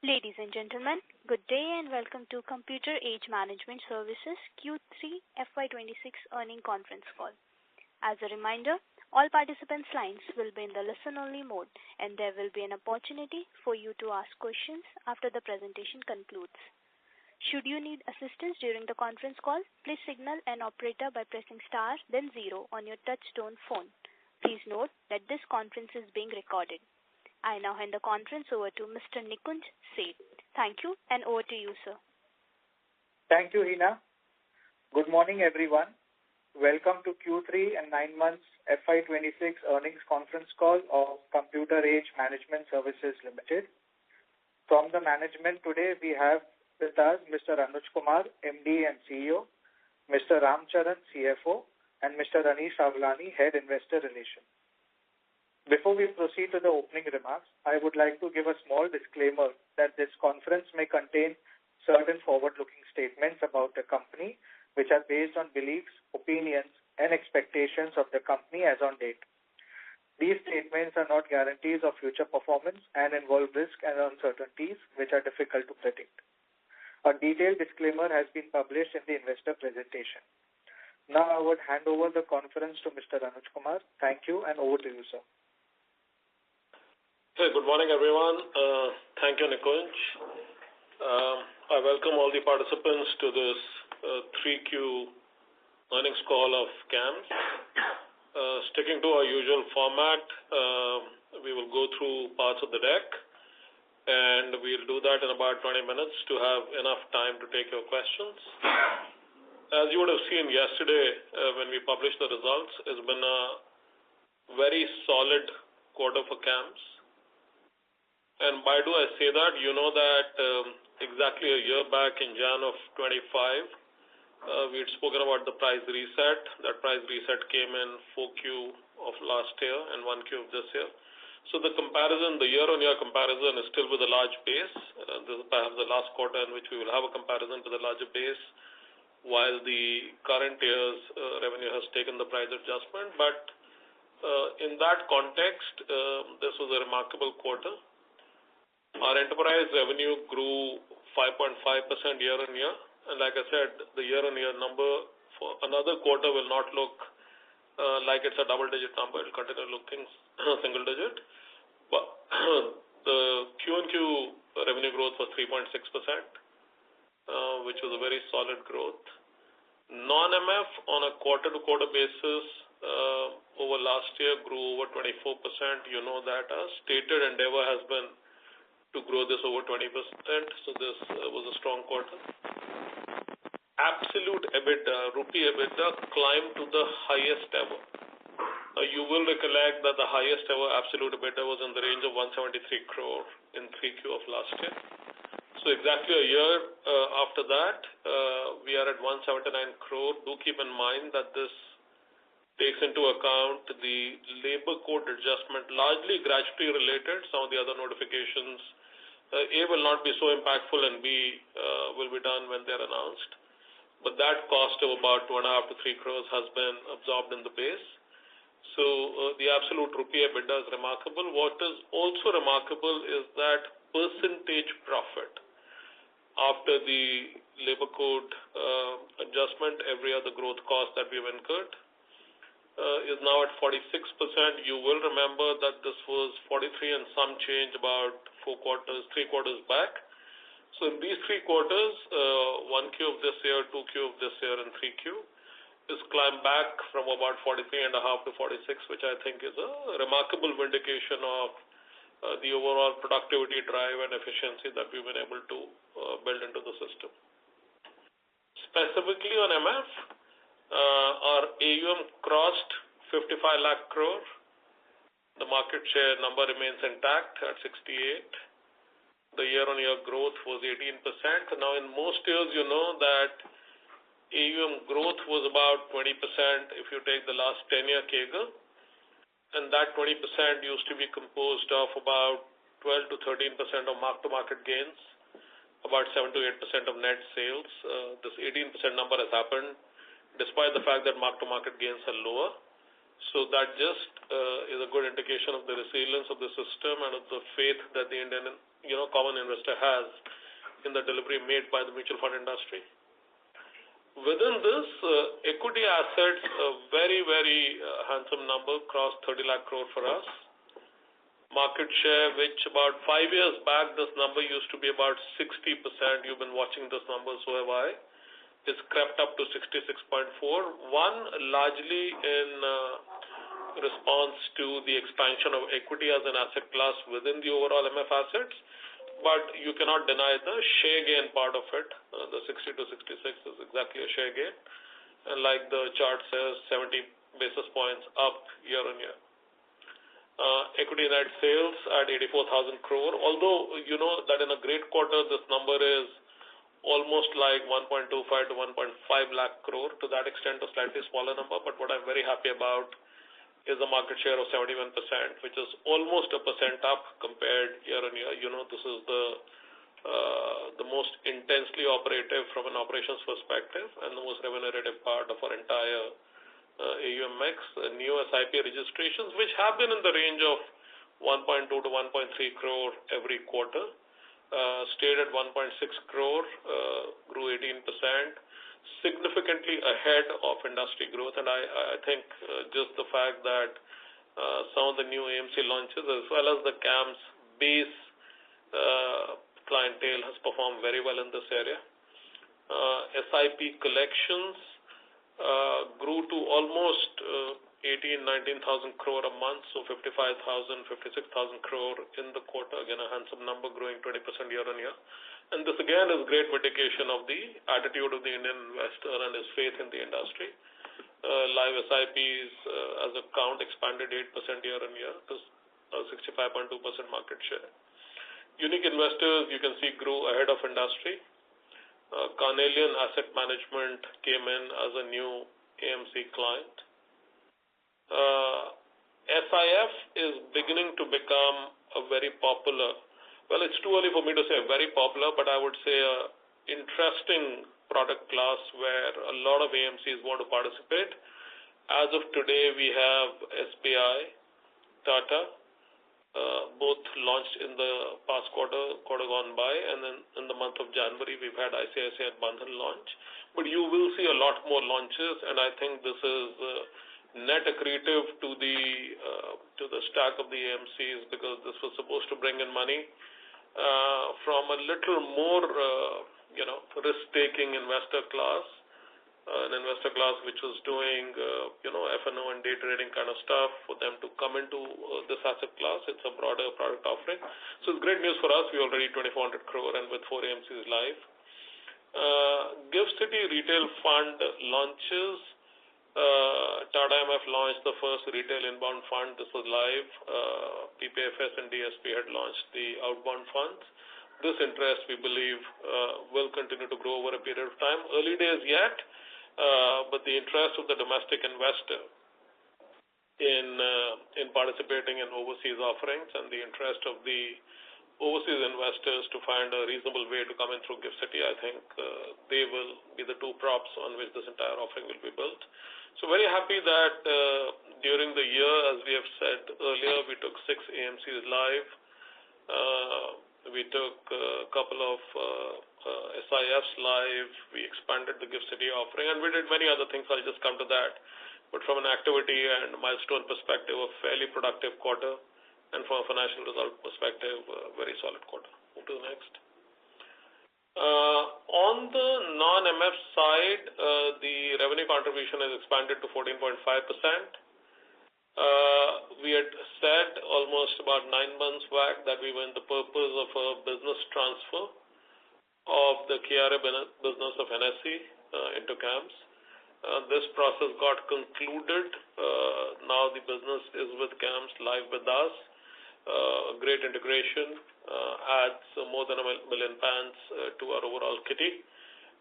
Ladies and gentlemen, good day and welcome to Computer Age Management Services Q3FY26 earnings conference call. As a reminder, all participants' lines will be in the listen-only mode, and there will be an opportunity for you to ask questions after the presentation concludes. Should you need assistance during the conference call, please signal an operator by pressing star then 0 on your touch-tone phone. Please note that this conference is being recorded. I now hand the conference over to Mr. Nikunj Seth. Thank you, and over to you, sir. Thank you, Hina. Good morning, everyone. Welcome to Q3 and 9 months FY26 earnings conference call of Computer Age Management Services Ltd. From the management today, we have with us Mr. Anuj Kumar, MD and CEO, Mr. Ramcharan, CFO, and Mr. Anish Avlani, Head Investor Relations. Before we proceed to the opening remarks, I would like to give a small disclaimer that this conference may contain certain forward-looking statements about the company, which are based on beliefs, opinions, and expectations of the company as on date. These statements are not guarantees of future performance and involve risks and uncertainties which are difficult to predict. A detailed disclaimer has been published in the investor presentation. Now I would hand over the conference to Mr. Anuj Kumar. Thank you, and over to you, sir. Hey, good morning, everyone. Thank you, Nikunj. I welcome all the participants to this 3Q earnings call of CAMS. Sticking to our usual format, we will go through parts of the deck, and we'll do that in about 20 minutes to have enough time to take your questions. As you would have seen yesterday when we published the results, it's been a very solid quarter for CAMS. And why do I say that? You know that exactly a year back in Jan of 25, we had spoken about the price reset. That price reset came in 4Q of last year and 1Q of this year. So the comparison, the year-on-year comparison is still with a large base. This is perhaps the last quarter in which we will have a comparison with a larger base, while the current year's revenue has taken the price adjustment. But in that context, this was a remarkable quarter. Our enterprise revenue grew 5.5% year-on-year, and like I said, the year-on-year number for another quarter will not look like it's a double-digit number. It will continue looking single-digit. But the Q&Q revenue growth was 3.6%, which was a very solid growth. Non-MF on a quarter-to-quarter basis over last year grew over 24%. You know that our stated endeavor has been to grow this over 20%, so this was a strong quarter. Absolute EBITDA, rupee EBITDA, climbed to the highest ever. You will recollect that the highest ever absolute EBITDA was in the range of 173 crore in 3Q of last year. So exactly a year after that, we are at 179 crore. Do keep in mind that this takes into account the labor code adjustment, largely gratuity related. Some of the other notifications, A, will not be so impactful, and B, will be done when they're announced. But that cost of about 2.5 to 3 crores has been absorbed in the base. So the absolute rupee EBITDA is remarkable. What is also remarkable is that percentage profit after the labor code adjustment, every other growth cost that we've incurred, is now at 46%. You will remember that this was 43 and some change about 3 quarters back. So in these 3 quarters, 1Q of this year, 2Q of this year, and 3Q, is climbed back from about 43.5 to 46, which I think is a remarkable vindication of the overall productivity drive and efficiency that we've been able to build into the system. Specifically on MF, our AUM crossed 55 lakh crore. The market share number remains intact at 68. The year-on-year growth was 18%. Now, in most years, you know that AUM growth was about 20% if you take the last 10-year CAGR. And that 20% used to be composed of about 12 to 13% of mark-to-market gains, about 7 to 8% of net sales. This 18% number has happened despite the fact that mark-to-market gains are lower. So that just is a good indication of the resilience of the system and of the faith that the Indian, common investor has in the delivery made by the mutual fund industry. Within this, equity assets, a very, very handsome number, crossed 30 lakh crore for us. Market share, which about 5 years back, this number used to be about 60%. You've been watching this number, so have I. It's crept up to 66.4. One, largely in response to the expansion of equity as an asset class within the overall MF assets. But you cannot deny the share gain part of it. The 60 to 66 is exactly a share gain. And like the chart says, 70 basis points up year on year. Equity net sales at 84,000 crore. Although, you know that in a great quarter, this number is almost like 1.25 to 1.5 lakh crore. To that extent, a slightly smaller number. But what I'm very happy about is a market share of 71%, which is almost a percent up compared year on year. This is the most intensely operative from an operations perspective and the most remunerative part of our entire AUM mix. New SIP registrations, which have been in the range of 1.2 to 1.3 crore every quarter, stayed at 1.6 crore, grew 18%. Significantly ahead of industry growth, and I think just the fact that some of the new AMC launches as well as the CAMS base clientele has performed very well in this area. SIP collections grew to almost 19,000 crore a month, so 56,000 crore in the quarter. Again, a handsome number, growing 20% year on year. And this again is great vindication of the attitude of the Indian investor and his faith in the industry. Live SIPs as a count expanded 8% year on year to 65.2% market share. Unique investors, you can see, grew ahead of industry. Carnelian Asset Management came in as a new AMC client. SIF is beginning to become a very popular, well, it's too early for me to say very popular, but I would say a interesting product class where a lot of AMCs want to participate. As of today, we have SBI, Tata, both launched in the past quarter gone by, and then in the month of January, we've had ICICI and Bandhan launch. But you will see a lot more launches, and I think this is net accretive to the stack of the AMCs, because this was supposed to bring in money from a little more, risk-taking investor class, an investor class which was doing, F&O and day trading kind of stuff, for them to come into this asset class. It's a broader product offering. So it's great news for us. We're already 2,400 crore and with 4 AMCs live. GIFT City Retail Fund launches. Tata MF launched the first retail inbound fund. This was live. PPFS and DSP had launched the outbound funds. This interest, we believe, will continue to grow over a period of time. Early days yet, but the interest of the domestic investor in participating in overseas offerings and the interest of the overseas investors to find a reasonable way to come in through GIFT City, I think they will be the two props on which this entire offering will be built. So very happy that during the year, as we have said earlier, we took 6 AMCs live. We took a couple of SIFs live. We expanded the GIFT City offering, and we did many other things. I'll just come to that. But from an activity and milestone perspective, a fairly productive quarter, and from a financial result perspective, a very solid quarter. Move to the next. On the non-MF side, the revenue contribution has expanded to 14.5%. We had said almost about 9 months back that we were in the purpose of a business transfer of the KRA business of NSE into CAMS. This process got concluded. Now the business is with CAMS, live with us. Great integration, adds more than 1 million PANs to our overall kitty,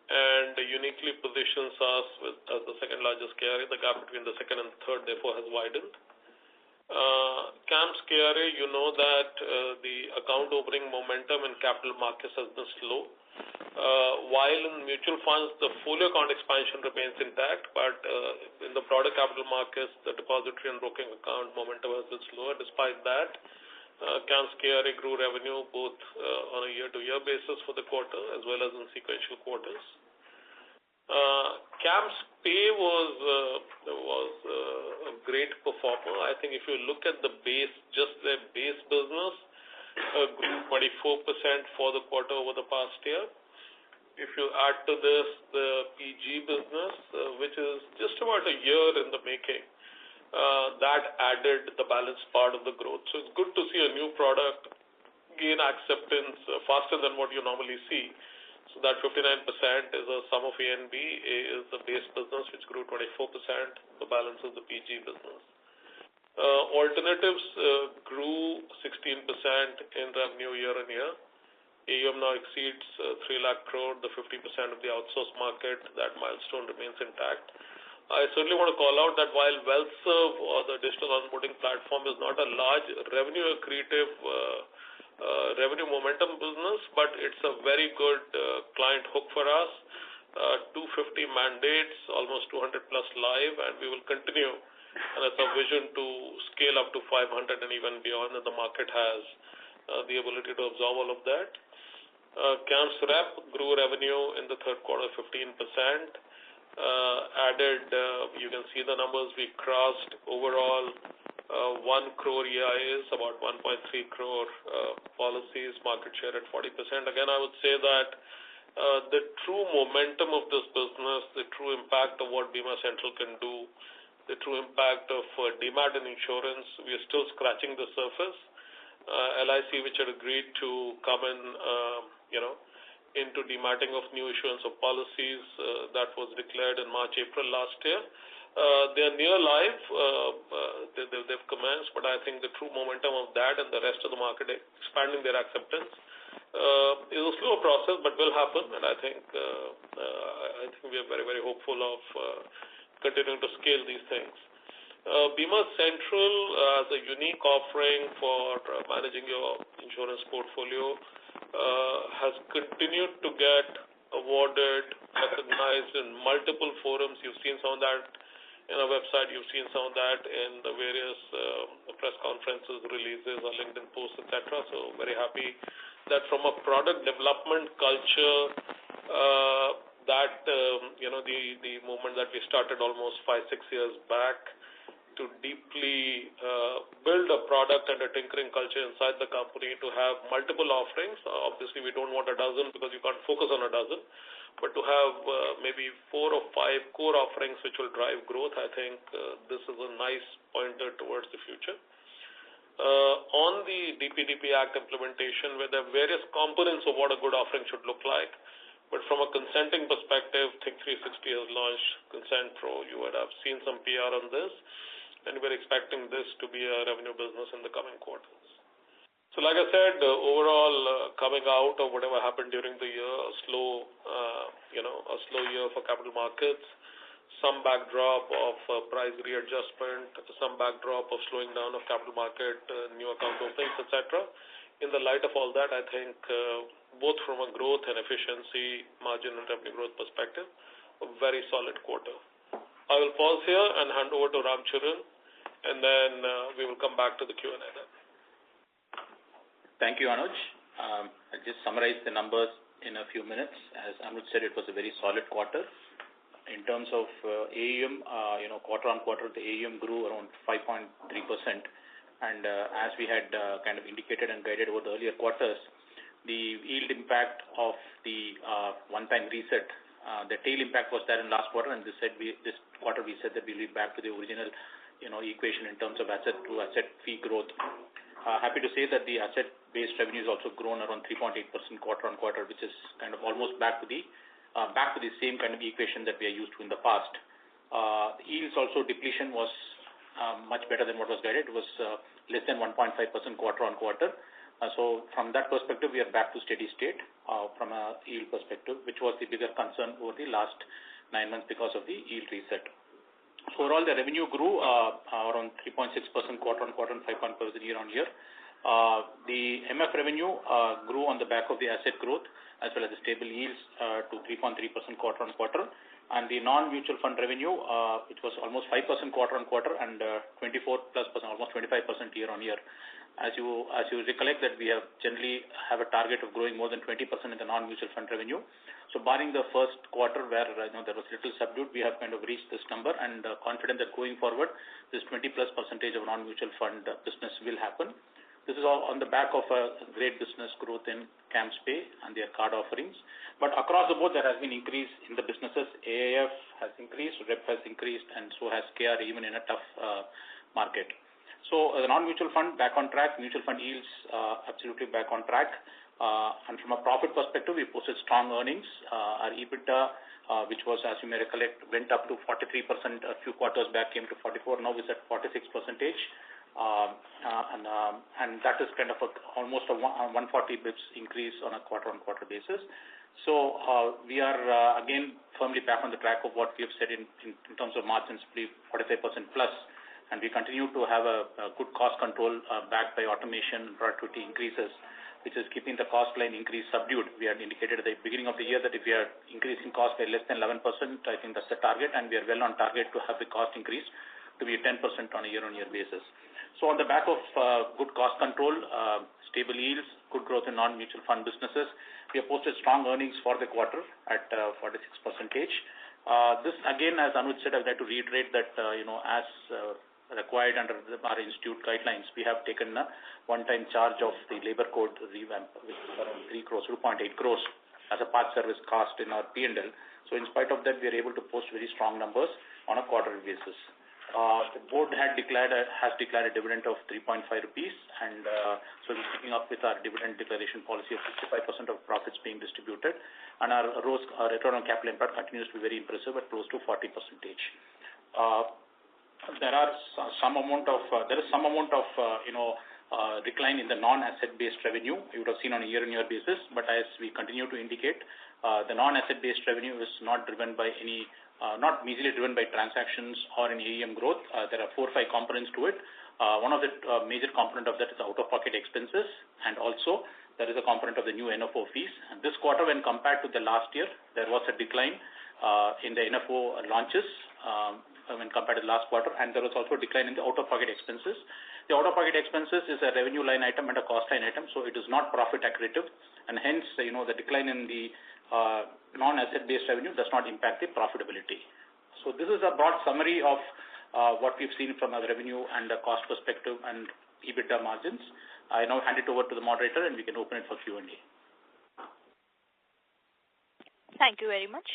and uniquely positions us as the second largest KRA. The gap between the second and third, therefore, has widened. CAMS KRA, you know that the account opening momentum in capital markets has been slow. While in mutual funds, the folio account expansion remains intact, but in the broader capital markets, the depository and broking account momentum has been slower. Despite that, CAMS KRA grew revenue both on a year-to-year basis for the quarter as well as in sequential quarters. CAMS Pay was a great performer. I think if you look at the base, just the base business grew 24% for the quarter over the past year. If you add to this the PG business, which is just about a year in the making, that added the balance part of the growth. So it's good to see a new product gain acceptance faster than what you normally see. So that 59% is a sum of A and B. A is the base business, which grew 24%. The balance is the PG business. Alternatives grew 16% in revenue year on year. AUM now exceeds 3 lakh crore, the 50% of the outsourced market. That milestone remains intact. I certainly want to call out that while WealthServe or the digital onboarding platform is not a large revenue accretive revenue momentum business, but it's a very good client hook for us. 250 mandates, almost 200 plus live, and we will continue. And it's a vision to scale up to 500 and even beyond, and the market has the ability to absorb all of that. CAMS Rep grew revenue in the third quarter 15%. Added, you can see the numbers, we crossed overall 1 crore EIAs, about 1.3 crore policies, market share at 40%. Again, I would say that the true momentum of this business, the true impact of what Bima Central can do, the true impact of DMAT and insurance, we are still scratching the surface. LIC, which had agreed to come in, into dematting of new issuance of policies, that was declared in March, April last year. They are near live. They've commenced, but I think the true momentum of that and the rest of the market expanding their acceptance is a slow process, but will happen. And I think we are very, very hopeful of continuing to scale these things. Bima Central as a unique offering for managing your insurance portfolio has continued to get awarded, recognized in multiple forums. You've seen some of that in our website. You've seen some of that in the various press conferences, releases, or LinkedIn posts, etc. So very happy that from a product development culture, that the movement that we started almost 5-6 years back to deeply build a product and a tinkering culture inside the company to have multiple offerings. Obviously, we don't want a dozen because you can't focus on a dozen, but to have maybe 4 or 5 core offerings which will drive growth, I think this is a nice pointer towards the future. On the DPDP Act implementation, where there are various components of what a good offering should look like, but from a consenting perspective, Think 360 has launched Consent Pro. You would have seen some PR on this, and we're expecting this to be a revenue business in the coming quarters. So like I said, overall, coming out of whatever happened during the year, a slow year for capital markets, some backdrop of price readjustment, some backdrop of slowing down of capital market, new account openings, etc. In the light of all that, I think both from a growth and efficiency, margin and revenue growth perspective, a very solid quarter. I will pause here and hand over to Ramcharan, and then we will come back to the Q&A then. Thank you, Anuj. I'll just summarize the numbers in a few minutes. As Anuj said, it was a very solid quarter. In terms of AUM, quarter on quarter, the AUM grew around 5.3%. And as we had kind of indicated and guided over the earlier quarters, the yield impact of the one-time reset, the tail impact was there in last quarter, and this quarter we said that we'll be back to the original equation in terms of asset to asset fee growth. Happy to say that the asset-based revenue has also grown around 3.8% quarter on quarter, which is kind of almost back to the same kind of equation that we are used to in the past. The yields also depletion was much better than what was guided. It was less than 1.5% quarter on quarter. So from that perspective, we are back to steady state from a yield perspective, which was the bigger concern over the last 9 months because of the yield reset. So overall, the revenue grew around 3.6% quarter on quarter and 5.1% year on year. The MF revenue grew on the back of the asset growth as well as the stable yields to 3.3% quarter-on-quarter. And the non-mutual fund revenue, it was almost 5% quarter-on-quarter and 24+%, almost 25% year-on-year. As you recollect that we have generally have a target of growing more than 20% in the non-mutual fund revenue. So barring the first quarter where there was little subdued, we have kind of reached this number and confident that going forward, this 20+% of non-mutual fund business will happen. This is all on the back of a great business growth in CAMS Pay and their card offerings. But across the board, there has been increase in the businesses. AIF has increased, REP has increased, and so has KR even in a tough market. So the non-mutual fund back on track, mutual fund yields absolutely back on track. And from a profit perspective, we posted strong earnings. Our EBITDA, which was, as you may recollect, went up to 43% a few quarters back, came to 44, now is at 46%. And that is kind of almost a 140 bips increase on a quarter-on-quarter basis. So we are again firmly back on the track of what we have said in terms of margins, 45% plus, and we continue to have a good cost control backed by automation and productivity increases, which is keeping the cost line increase subdued. We had indicated at the beginning of the year that if we are increasing cost by less than 11%, I think that's the target, and we are well on target to have the cost increase to be 10% on a year-on-year basis. So on the back of good cost control, stable yields, good growth in non-mutual fund businesses, we have posted strong earnings for the quarter at 46%. This again, as Anuj said, I would like to reiterate that as required under our institute guidelines, we have taken a one-time charge of the labor code revamp, which is around 3 crores, 2.8 crores as a part service cost in our P&L. So in spite of that, we are able to post very strong numbers on a quarterly basis. The board has declared a dividend of 3.5 rupees, and so we're keeping up with our dividend declaration policy of 65% of profits being distributed, and our return on capital employed continues to be very impressive at close to 40%. There is some amount of decline in the non-asset-based revenue. You would have seen on a year-on-year basis, but as we continue to indicate, the non-asset-based revenue is not driven by not easily driven by transactions or in AUM growth. There are 4 or 5 components to it. One of the major component of that is out-of-pocket expenses, and also there is a component of the new NFO fees. And this quarter, when compared to the last year, there was a decline in the NFO launches when compared to the last quarter, and there was also a decline in the out-of-pocket expenses. The out-of-pocket expenses is a revenue line item and a cost line item, so it is not profit accretive, and hence the decline in the non-asset-based revenue does not impact the profitability. So this is a broad summary of what we've seen from a revenue and a cost perspective and EBITDA margins. I now hand it over to the moderator and we can open it for Q&A. Thank you very much.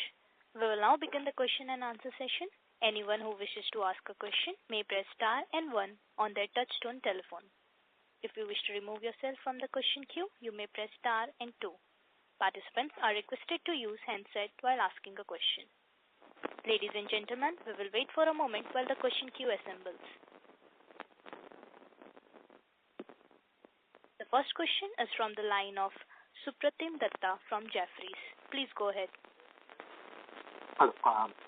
We will now begin the question and answer session. Anyone who wishes to ask a question may press star and 1 on their touchtone telephone. If you wish to remove yourself from the question queue, you may press star and 2. Participants are requested to use handset while asking a question. Ladies and gentlemen, we will wait for a moment while the question queue assembles. The first question is from the line of Supratim Datta from Jefferies. Please go ahead. Hello,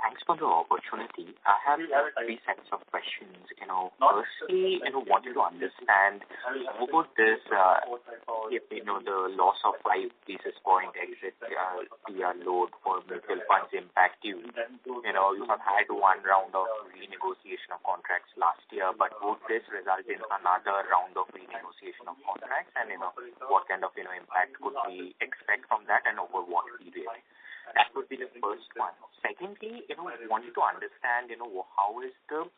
thanks for the opportunity. I have 3 sets of questions. Firstly, wanted to understand how would this, the loss of 5 basis point exit PR load for mutual funds impact you? You have had 1 round of renegotiation of contracts last year, but would this result in another round of renegotiation of contracts? And what kind of impact could we expect from that, and over what period? That would be the first one. Secondly, wanted to understand, how is the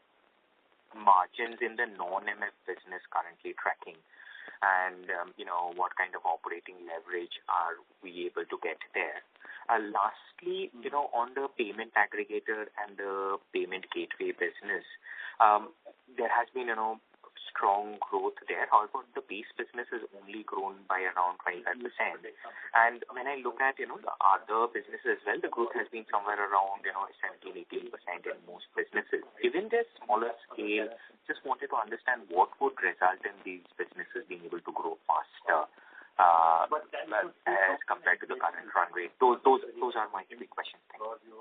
margins in the non-MF business currently tracking? And, what kind of operating leverage are we able to get there? Lastly, on the payment aggregator and the payment gateway business, there has been, strong growth there. However, the base business has only grown by around 25%. And when I look at, the other businesses as well, the growth has been somewhere around, 17-18% in most businesses. Given their smaller scale, just wanted to understand what would result in these businesses being able to grow faster as compared to the current run rate. Those are my 3 questions. Thank you.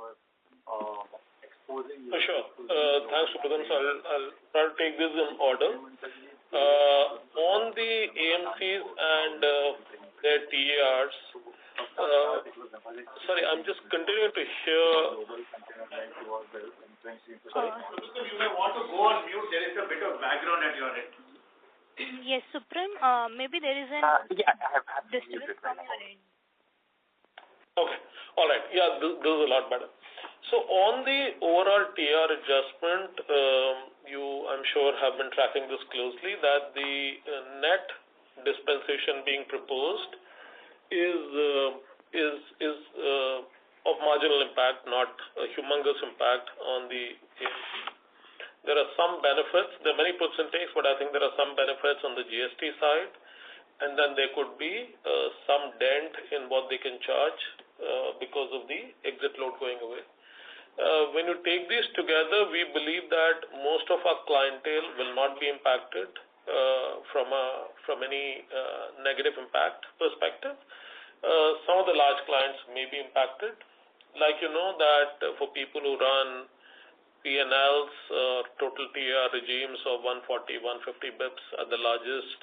Sure. Thanks, Supratim. So I'll try to take this in order. On the AMCs and their TARs, sorry, I'm just continuing to hear. You may want to go on mute. There is a bit of background at your end. Yes, Suprem, maybe there is an I have disturbance from your end. Okay. All right. Yeah, this is a lot better. So on the overall TR adjustment, I'm sure, have been tracking this closely, that the net dispensation being proposed is of marginal impact, not a humongous impact on the AMC. There are some benefits. There are many puts and takes, but I think there are some benefits on the GST side, and then there could be some dent in what they can charge because of the exit load going away. When you take these together, we believe that most of our clientele will not be impacted from any negative impact perspective. Some of the large clients may be impacted. Like you know that for people who run P&Ls, total TR regimes of 140, 150 bips at the largest,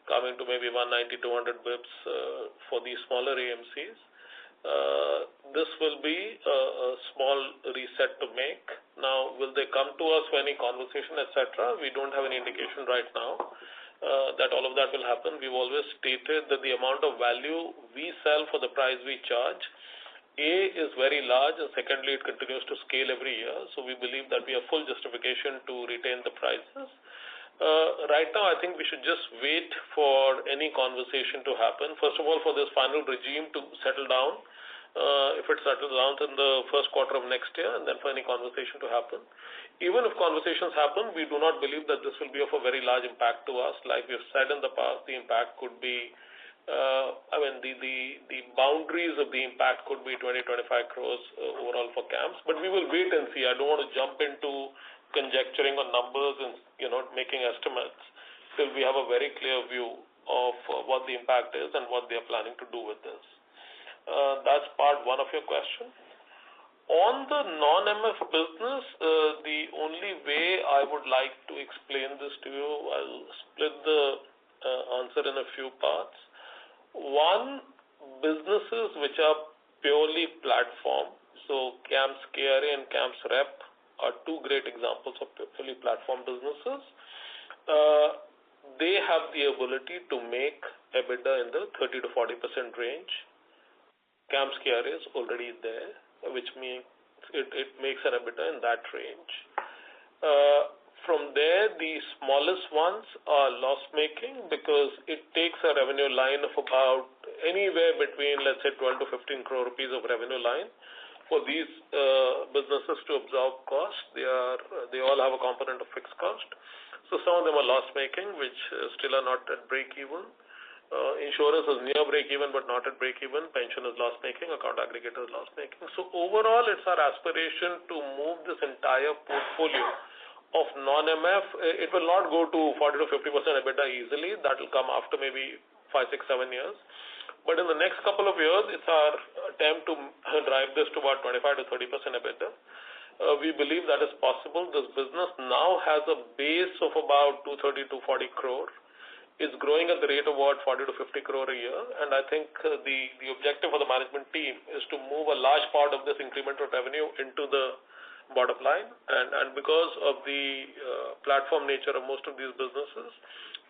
coming to maybe 190, 200 bips for these smaller AMCs. This will be a small reset to make. Now, will they come to us for any conversation, etc.? We don't have any indication right now that all of that will happen. We've always stated that the amount of value we sell for the price we charge, A, is very large, and secondly, it continues to scale every year. So we believe that we have full justification to retain the prices. Right now, I think we should just wait for any conversation to happen. First of all, for this final regime to settle down, if it settles down in the first quarter of next year, and then for any conversation to happen. Even if conversations happen, we do not believe that this will be of a very large impact to us. Like we've said in the past, the impact could be, the boundaries of the impact could be 20-25 crores overall for CAMS. But we will wait and see. I don't want to jump into conjecturing on numbers and making estimates till we have a very clear view of what the impact is and what they are planning to do with this. That's part one of your question. On the non-MF business, the only way I would like to explain this to you, I'll split the answer in a few parts. One, businesses which are purely platform, so CAMS KRA and CAMS Rep are two great examples of purely platform businesses. They have the ability to make EBITDA in the 30 to 40% range. CAMS KRA is already there, which means it makes an EBITDA in that range. From there, the smallest ones are loss-making because it takes a revenue line of about anywhere between, let's say, 12 to 15 crore rupees of revenue line for these businesses to absorb cost. They all have a component of fixed cost. So some of them are loss-making, which still are not at break-even. Insurance is near break-even but not at break-even. Pension is loss-making. Account aggregator is loss-making. So overall, it's our aspiration to move this entire portfolio of non-MF. It will not go to 40 to 50% EBITDA easily. That will come after maybe 5, 6, 7 years. But in the next couple of years, it's our attempt to drive this to about 25 to 30% EBITDA. We believe that is possible. This business now has a base of about 230 to 40 crore. It's growing at the rate of about 40 to 50 crore a year. And I think the objective for the management team is to move a large part of this incremental revenue into the bottom line. And because of the platform nature of most of these businesses,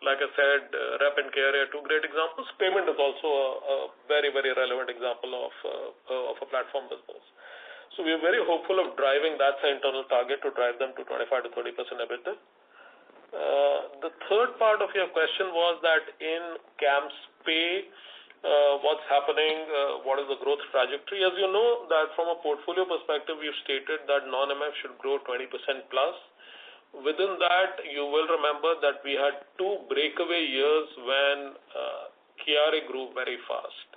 like I said, Rep and KRA are two great examples. Payment is also a very, very relevant example of a platform business. So we are very hopeful of driving that internal target to drive them to 25 to 30% EBITDA. The third part of your question was that in CAMS Pay, what's happening, what is the growth trajectory? As you know, that from a portfolio perspective, we've stated that non-MF should grow 20% plus. Within that, you will remember that we had two breakaway years when KRA grew very fast.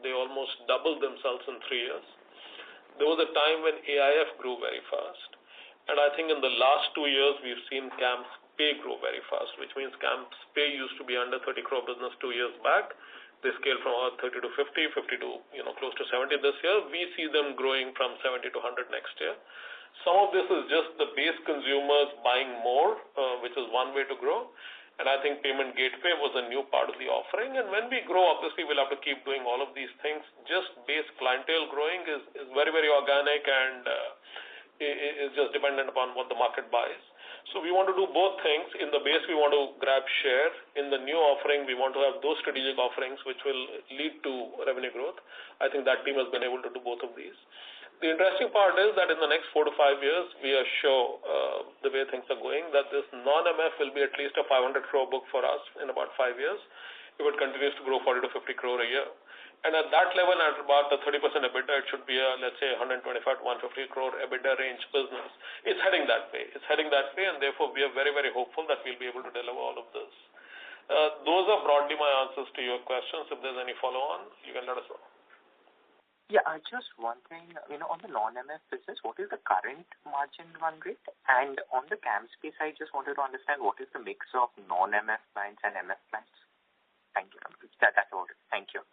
They almost doubled themselves in 3 years. There was a time when AIF grew very fast. And I think in the last 2 years, we've seen CAMS Pay grow very fast, which means CAMS Pay used to be under 30 crore business 2 years back. They scaled from about 30 to 50, 50 to close to 70 this year. We see them growing from 70 to 100 next year. Some of this is just the base consumers buying more, which is one way to grow. And I think payment gateway was a new part of the offering. And when we grow, obviously, we'll have to keep doing all of these things. Just base clientele growing is very, very organic and is just dependent upon what the market buys. So we want to do both things. In the base, we want to grab share. In the new offering, we want to have those strategic offerings which will lead to revenue growth. I think that team has been able to do both of these. The interesting part is that in the next 4 to 5 years, we are sure the way things are going, that this non-MF will be at least a 500 crore book for us in about 5 years. If it continues to grow 40 to 50 crore a year. And at that level, at about the 30% EBITDA, it should be a, let's say, 125 to 150 crore EBITDA range business. It's heading that way. And therefore, we are very, very hopeful that we'll be able to deliver all of this. Those are broadly my answers to your questions. If there's any follow-on, you can let us know. Yeah, just one thing, on the non-MF business, what is the current margin run rate? And on the CAMS space, I just wanted to understand what is the mix of non-MF clients and MF clients? Thank you. That's about it. Thank you.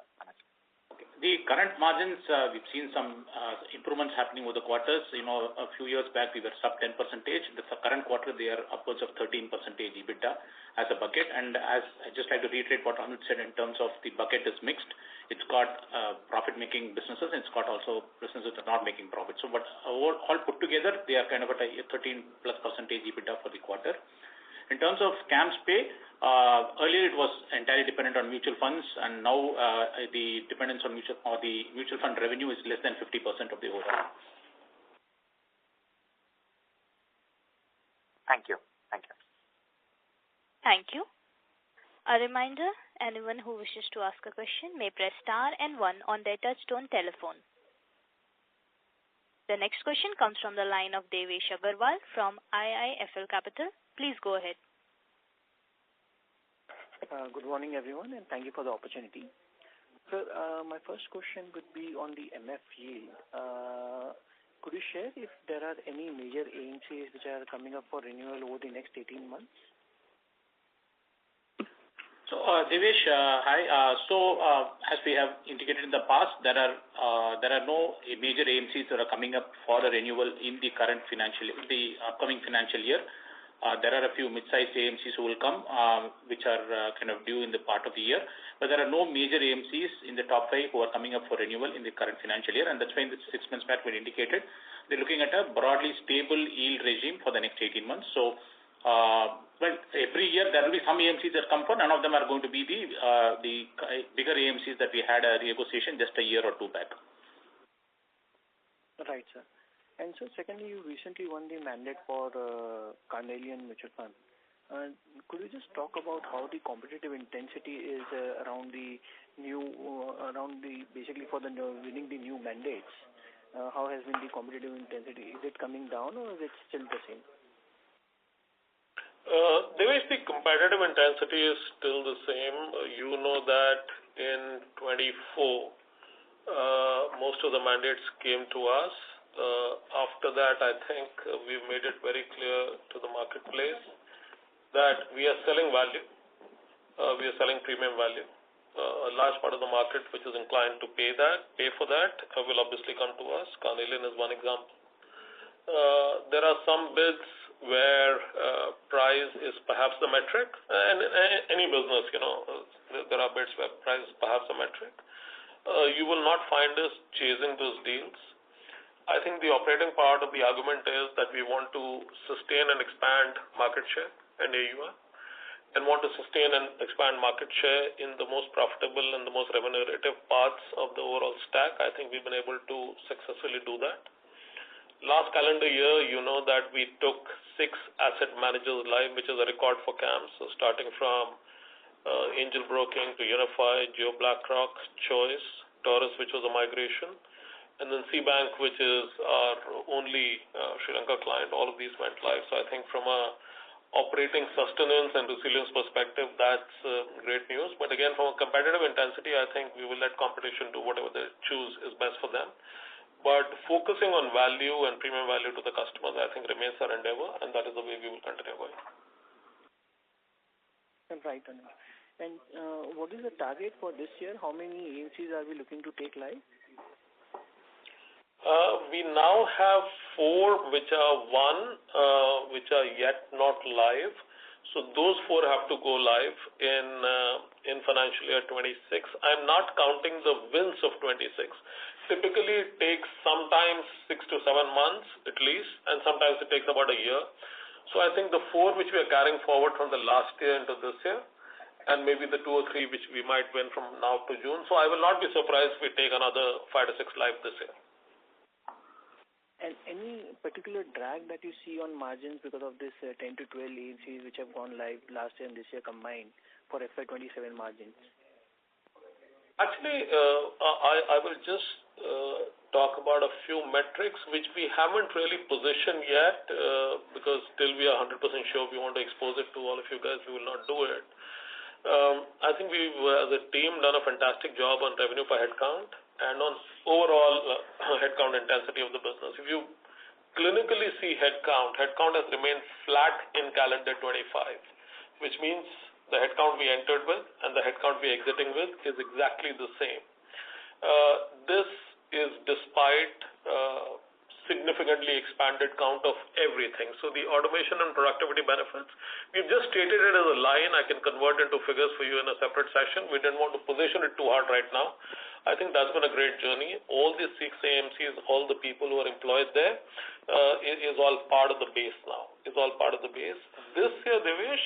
Okay. The current margins, we've seen some improvements happening over the quarters. A few years back, we were sub 10%. The current quarter, they are upwards of 13% EBITDA as a bucket. And as I just like to reiterate what Anuj said in terms of the bucket is mixed. It's got profit-making businesses, and it's got also businesses that are not making profit. So, but all put together, they are kind of at a 13+% EBITDA for the quarter. In terms of CAMS Pay, earlier it was entirely dependent on mutual funds, and now the dependence on the mutual fund revenue is less than 50% of the overall. Thank you. Thank you. A reminder, anyone who wishes to ask a question may press star and 1 on their touchtone telephone. The next question comes from the line of Devesh Agarwal from IIFL Capital. Please go ahead. Good morning, everyone, and thank you for the opportunity. Sir, my first question would be on the MF yield. Could you share if there are any major AMCs which are coming up for renewal over the next 18 months? So, Devesh, hi. As we have indicated in the past, there are no major AMCs that are coming up for a renewal in the upcoming financial year. There are a few mid-sized AMCs who will come, which are kind of due in the part of the year. But there are no major AMCs in the top 5 who are coming up for renewal in the current financial year. And that's why in the 6 months back we indicated they're looking at a broadly stable yield regime for the next 18 months. So, well, every year there will be some AMCs that come for. None of them are going to be the bigger AMCs that we had a renegotiation just a year or 2 back. Right, sir. And so, secondly, you recently won the mandate for Carnelian Mutual Fund. Could you just talk about how the competitive intensity is basically for winning the new mandates? How has been the competitive intensity? Is it coming down or is it still the same? Devesh, the competitive intensity is still the same. You know that in 24, most of the mandates came to us. After that, I think we've made it very clear to the marketplace that we are selling value. We are selling premium value. A large part of the market which is inclined to pay for that will obviously come to us. Carnelian is one example. There are some bids where price is perhaps the metric, and any business, there are bids where price is perhaps a metric. You will not find us chasing those deals. I think the operating part of the argument is that we want to sustain and expand market share and AUM, and want to sustain and expand market share in the most profitable and the most remunerative parts of the overall stack. I think we've been able to successfully do that. Last calendar year, you know that we took 6 asset managers live, which is a record for CAMS. So starting from Angel Broking to Unified, Geo BlackRock, Choice, Taurus, which was a migration, and then C-Bank, which is our only Sri Lanka client. All of these went live. So I think from a operating sustenance and resilience perspective, that's great news. But again, from a competitive intensity, I think we will let competition do whatever they choose is best for them. But focusing on value and premium value to the customers, I think remains our endeavor, and that is the way we will continue going. Right, Anuj. And what is the target for this year? How many AMCs are we looking to take live? We now have 4 which are which are yet not live. So those 4 have to go live in financial year 26. I'm not counting the wins of 26. Typically, it takes sometimes 6 to 7 months at least, and sometimes it takes about a year. So I think the 4 which we are carrying forward from the last year into this year, and maybe the 2 or 3 which we might win from now to June. So I will not be surprised if we take another 5 to 6 live this year. And any particular drag that you see on margins because of this 10 to 12 AMCs which have gone live last year and this year combined for FY27 margins? Actually, I will just talk about a few metrics which we haven't really positioned yet because till we are 100% sure we want to expose it to all of you guys, we will not do it. I think we've, as a team, done a fantastic job on revenue per headcount and on overall headcount intensity of the business. If you clinically see headcount has remained flat in calendar 25, which means the headcount we entered with and the headcount we are exiting with is exactly the same. This is despite significantly expanded count of everything. So the automation and productivity benefits, we've just stated it as a line. I can convert into figures for you in a separate session. We didn't want to position it too hard right now. I think that's been a great journey. All these 6 AMCs, all the people who are employed there, is all part of the base now. It's all part of the base. This year, Devesh,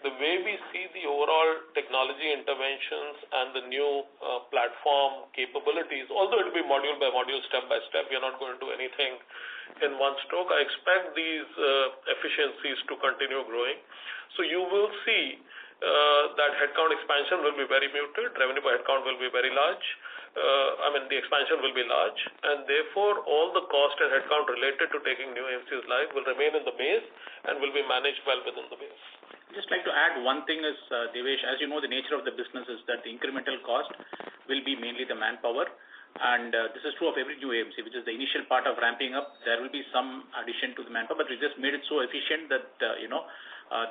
the way we see the overall technology interventions and the new platform capabilities, although it will be module by module, step by step, we are not going to do anything in one stroke. I expect these efficiencies to continue growing. So you will see that headcount expansion will be very muted, revenue per headcount will be very large. The expansion will be large, and therefore all the cost and headcount related to taking new AMCs live will remain in the base and will be managed well within the base. Just like to add one thing is, Devesh, as you know, the nature of the business is that the incremental cost will be mainly the manpower. And this is true of every new AMC, which is the initial part of ramping up. There will be some addition to the manpower, but we just made it so efficient that,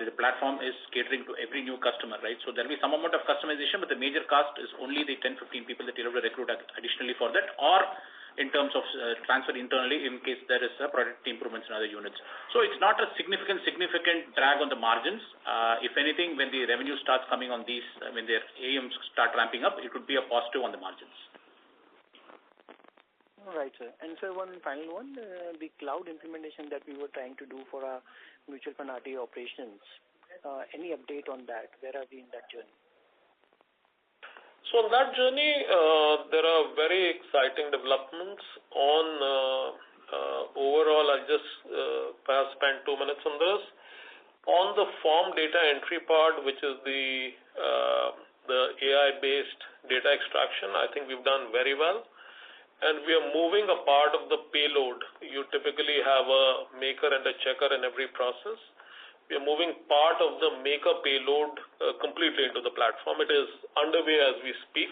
the platform is catering to every new customer, right? So there will be some amount of customization, but the major cost is only the 10-15 people that you have to recruit additionally for that, or in terms of transfer internally in case there is productivity improvements in other units. So it's not a significant drag on the margins. If anything, when the revenue starts coming on these, when their AMs start ramping up, it would be a positive on the margins. All right, sir. And sir, one final one, the cloud implementation that we were trying to do for our mutual fund RTA operations, any update on that? Where are we in that journey? So on that journey, there are very exciting developments on overall. I'll just perhaps spend 2 minutes on this. On the form data entry part, which is the AI-based data extraction, I think we've done very well. And we are moving a part of the payload. You typically have a maker and a checker in every process. We are moving part of the maker payload completely into the platform. It is underway as we speak.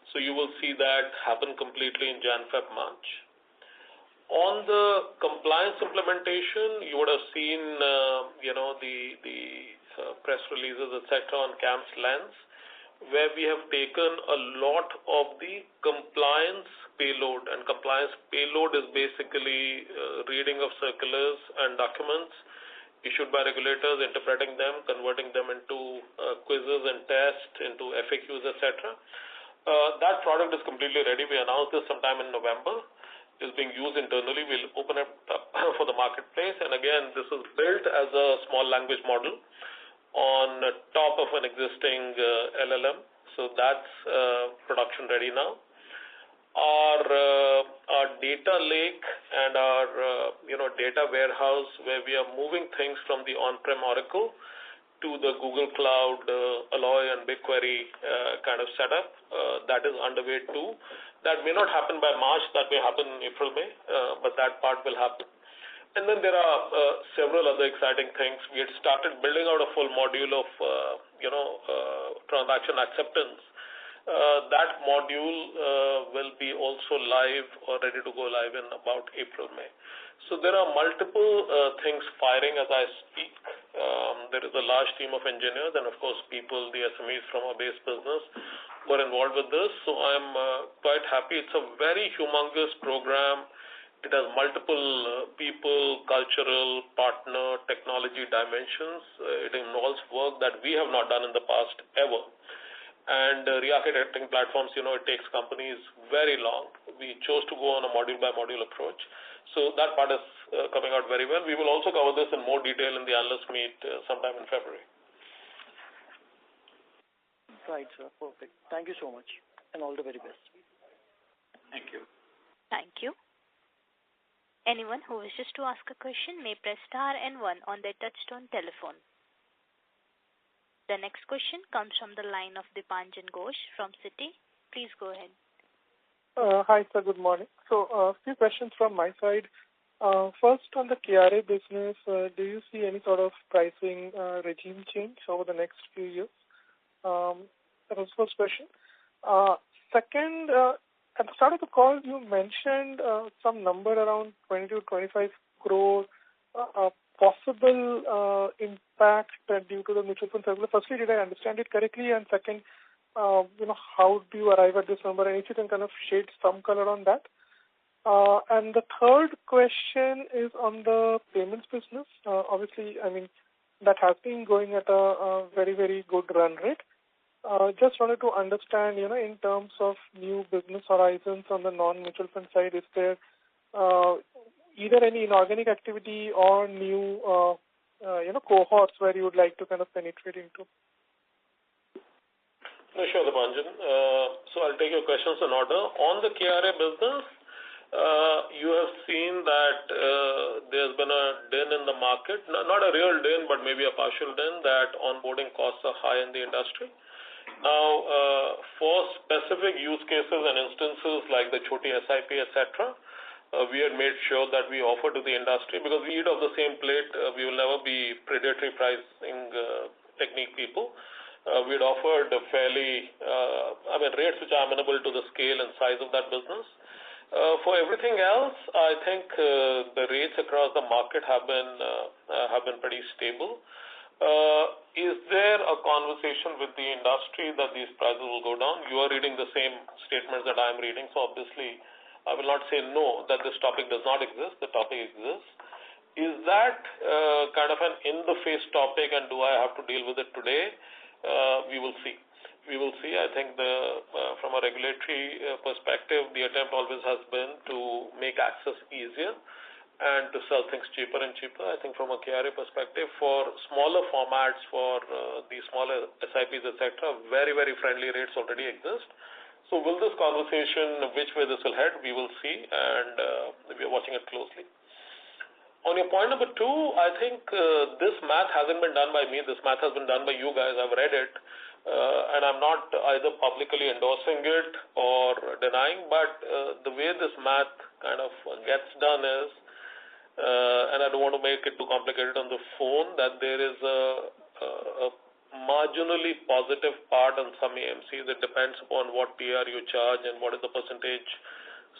So you will see that happen completely in Jan, Feb, March. On the compliance implementation, you would have seen, the press releases, etc. on CAMS Lens, where we have taken a lot of the compliance payload, and compliance payload is basically reading of circulars and documents issued by regulators, interpreting them, converting them into quizzes and tests, into FAQs, etc. That product is completely ready. We announced this sometime in November. It's being used internally. We'll open it up for the marketplace. And again, this is built as a small language model on top of an existing LLM. So that's production ready now. Our data lake and our data warehouse, where we are moving things from the on-prem Oracle to the Google Cloud Alloy and BigQuery kind of setup, that is underway too. That may not happen by March. That may happen in April, May, but that part will happen. And then there are several other exciting things. We had started building out a full module of transaction acceptance. That module will be also live or ready to go live in about April, May. So there are multiple things firing as I speak. There is a large team of engineers and, of course, people, the SMEs from our base business who are involved with this. So I'm quite happy. It's a very humongous program. It has multiple people, cultural, partner, technology dimensions. It involves work that we have not done in the past ever. And re-architecting platforms, it takes companies very long. We chose to go on a module-by-module approach. So that part is coming out very well. We will also cover this in more detail in the analyst meet sometime in February. Right, sir. Perfect. Thank you so much, and all the very best. Thank you. Thank you. Anyone who wishes to ask a question may press star and 1 on their touchtone telephone. The next question comes from the line of Dipanjan Ghosh from Citi. Please go ahead. Hi, sir. Good morning. So, a few questions from my side. First, on the KRA business, do you see any sort of pricing regime change over the next few years? That was the first question. Second, at the start of the call, you mentioned some number around 20 to 25 crore possible impact due to the mutual fund circular. Firstly, did I understand it correctly? And second, how do you arrive at this number? And if you can kind of shade some color on that. And the third question is on the payments business. Obviously, that has been going at a very, very good run rate. Just wanted to understand, in terms of new business horizons on the non-mutual fund side, is there either any inorganic activity or new, cohorts where you would like to kind of penetrate into? Sure, Dipanjan. So I'll take your questions in order. On the KRA business, you have seen that there's been a din in the market, not a real din, but maybe a partial din, that onboarding costs are high in the industry. Now, for specific use cases and instances like the Choti SIP, etc., we had made sure that we offer to the industry, because we eat off the same plate. We will never be predatory pricing technique people. We had offered a fairly, rates which are amenable to the scale and size of that business. For everything else, I think the rates across the market have been pretty stable. Is there a conversation with the industry that these prices will go down? You are reading the same statements that I am reading, so obviously I will not say no, that this topic does not exist. The topic exists. Is that kind of an in-the-face topic, and do I have to deal with it today? We will see. We will see. I think from a regulatory perspective, the attempt always has been to make access easier and to sell things cheaper and cheaper. I think from a KRA perspective, for smaller formats, for the smaller SIPs, etc., very, very friendly rates already exist. So will this conversation, which way this will head, we will see, and we are watching it closely. On your point number 2, I think this math hasn't been done by me. This math has been done by you guys. I've read it, and I'm not either publicly endorsing it or denying, but the way this math kind of gets done is, and I don't want to make it too complicated on the phone, that there is a marginally positive part on some AMCs. It depends upon what TR you charge and what is the percentage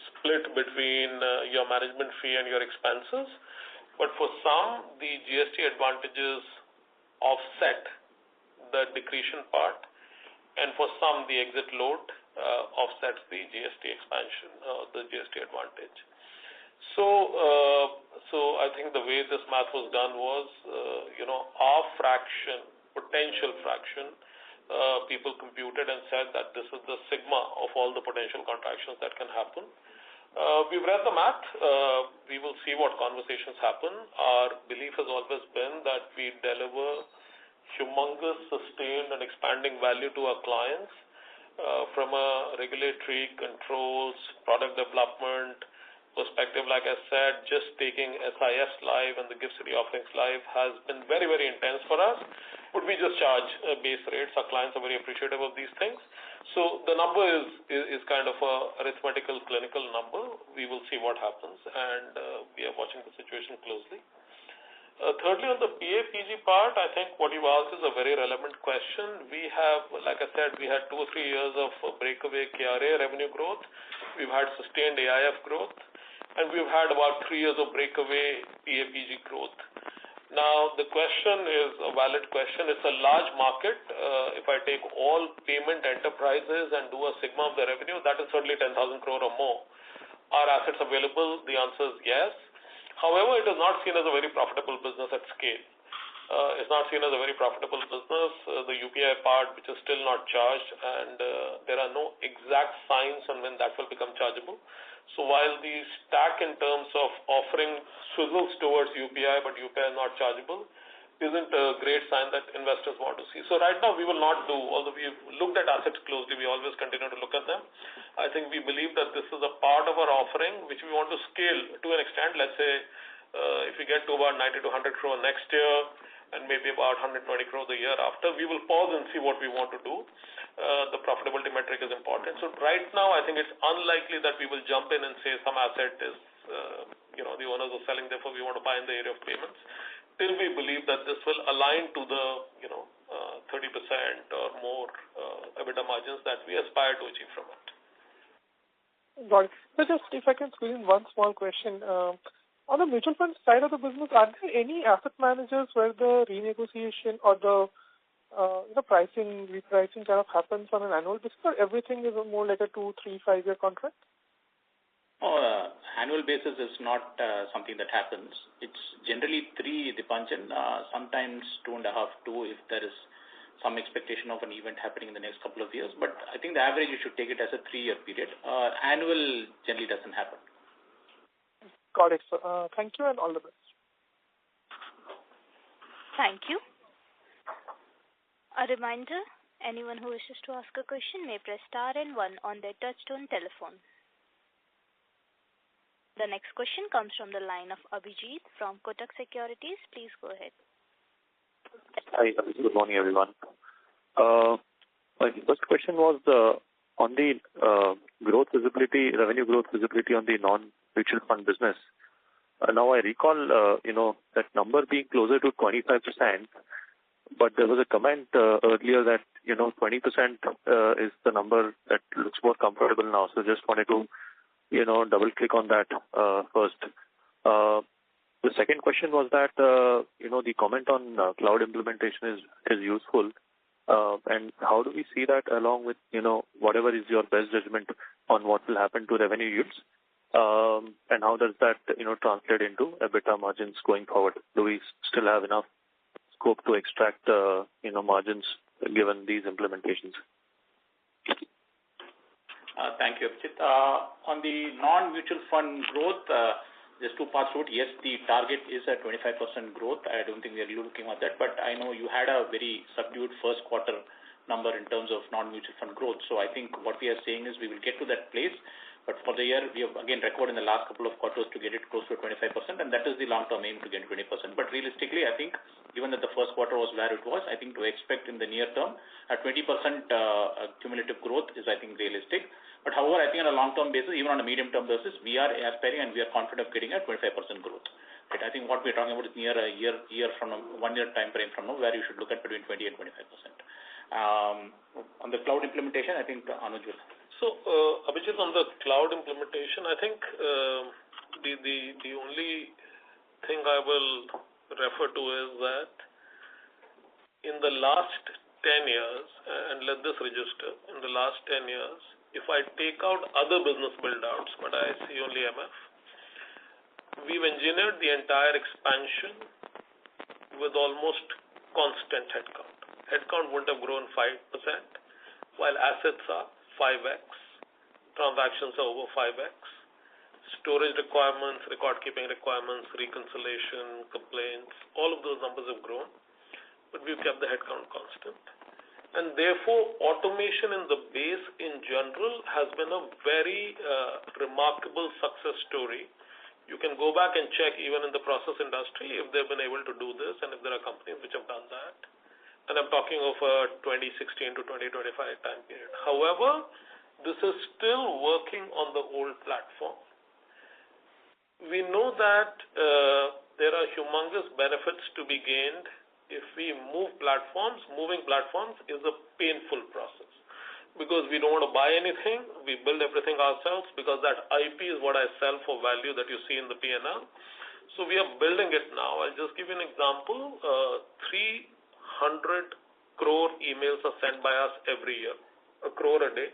split between your management fee and your expenses. But for some, the GST advantages offset the decretion part, and for some, the exit load offsets the GST expansion, the GST advantage. So I think the way this math was done was, our fraction, potential fraction, people computed and said that this is the sigma of all the potential contractions that can happen. We've read the math. We will see what conversations happen. Our belief has always been that we deliver humongous, sustained, and expanding value to our clients from a regulatory controls, product development perspective. Like I said, just taking SIS live and the GIFT City offerings live has been very, very intense for us. But we just charge base rates. Our clients are very appreciative of these things. So the number is kind of a arithmetical, clinical number. We will see what happens, and we are watching the situation closely. Thirdly, on the PAPG part, I think what you asked is a very relevant question. We have, like I said, we had 2 or 3 years of breakaway KRA revenue growth. We've had sustained AIF growth, and we've had about 3 years of breakaway PAPG growth. Now, the question is a valid question. It's a large market. If I take all payment enterprises and do a sigma of the revenue, that is certainly 10,000 crore or more. Are assets available? The answer is yes. However, it is not seen as a very profitable business at scale. It's not seen as a very profitable business. The UPI part, which is still not charged, and there are no exact signs on when that will become chargeable. So while the stack in terms of offering swizzles towards UPI, but UPI is not chargeable, isn't a great sign that investors want to see. So right now we will not do, although we've looked at assets closely, we always continue to look at them. I think we believe that this is a part of our offering which we want to scale to an extent. Let's say if we get to about 90 to 100 crore next year and maybe about 120 crore the year after, we will pause and see what we want to do. The profitability metric is important. So right now I think it's unlikely that we will jump in and say some asset is, the owners are selling, therefore we want to buy in the area of payments, till we believe that this will align to the 30% or more EBITDA margins that we aspire to achieve from it. Got it. So just if I can squeeze in one small question. On the mutual fund side of the business, are there any asset managers where the renegotiation or the repricing kind of happens on an annual basis, or everything is more like a 2, 3, 5 year contract? Annual basis is not something that happens. It's generally 3, Dipanjan, sometimes 2.5, 2 if there is some expectation of an event happening in the next couple of years. But I think the average you should take it as a 3-year period. Annual generally doesn't happen. Got it, sir. Thank you and all the best. Thank you. A reminder, anyone who wishes to ask a question may press star and 1 on their touchtone telephone. The next question comes from the line of Abhijit from Kotak Securities. Please go ahead. Hi, good morning, everyone. My first question was on the revenue growth visibility on the non-mutual fund business. Now I recall, that number being closer to 25%, but there was a comment earlier that, 20% is the number that looks more comfortable now. So just wanted to, double click on that first. The second question was that, the comment on cloud implementation is useful. And how do we see that along with, whatever is your best judgment on what will happen to revenue yields? And how does that, translate into EBITDA margins going forward? Do we still have enough scope to extract, margins given these implementations? Thank you, Abhijit. On the non-mutual fund growth, there's 2 parts to it. Yes, the target is at 25% growth. I don't think we are looking at that, but I know you had a very subdued first quarter number in terms of non-mutual fund growth. So I think what we are saying is we will get to that place. But for the year, we have again recorded in the last couple of quarters to get it close to 25%, and that is the long-term aim to get 20%. But realistically, I think given that the first quarter was where it was, I think to expect in the near term a 20% cumulative growth is, I think, realistic. But however, I think on a long-term basis, even on a medium-term basis, we are aspiring and we are confident of getting a 25% growth. Right? I think what we're talking about is near a year from now, 1 year time frame from now, where you should look at between 20 and 25%. On the cloud implementation, I think Anuj will. So, Abhijit, on the cloud implementation, I think the only thing I will refer to is that in the last 10 years, and let this register, in the last 10 years, if I take out other business build-outs, but I see only MF, we've engineered the entire expansion with almost constant headcount. Headcount wouldn't have grown 5%, while assets are 5x, transactions are over 5x, storage requirements, record-keeping requirements, reconciliation, complaints, all of those numbers have grown, but we've kept the headcount constant. And therefore, automation in the base in general has been a very remarkable success story. You can go back and check even in the process industry if they've been able to do this and if there are companies which have done that. And I'm talking of a 2016 to 2025 time period. However, this is still working on the old platform. We know that there are humongous benefits to be gained if we move platforms. Moving platforms is a painful process because we don't want to buy anything. We build everything ourselves because that IP is what I sell for value that you see in the P&L. So we are building it now. I'll just give you an example. 300 crore emails are sent by us every year, 1 crore a day.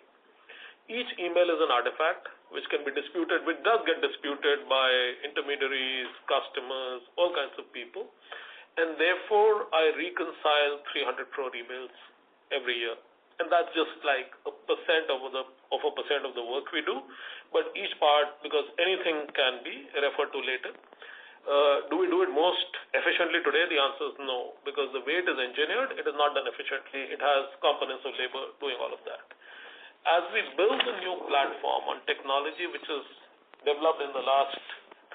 Each email is an artifact. which can be disputed, which does get disputed by intermediaries, customers, all kinds of people. And therefore, I reconcile 300 crore emails every year. And that's just like a percent of the work we do. But each part, because anything can be referred to later. Do we do it most efficiently today? The answer is no, because the way it is engineered, it is not done efficiently. It has components of labor doing all of that. As we build a new platform on technology, which is developed in the last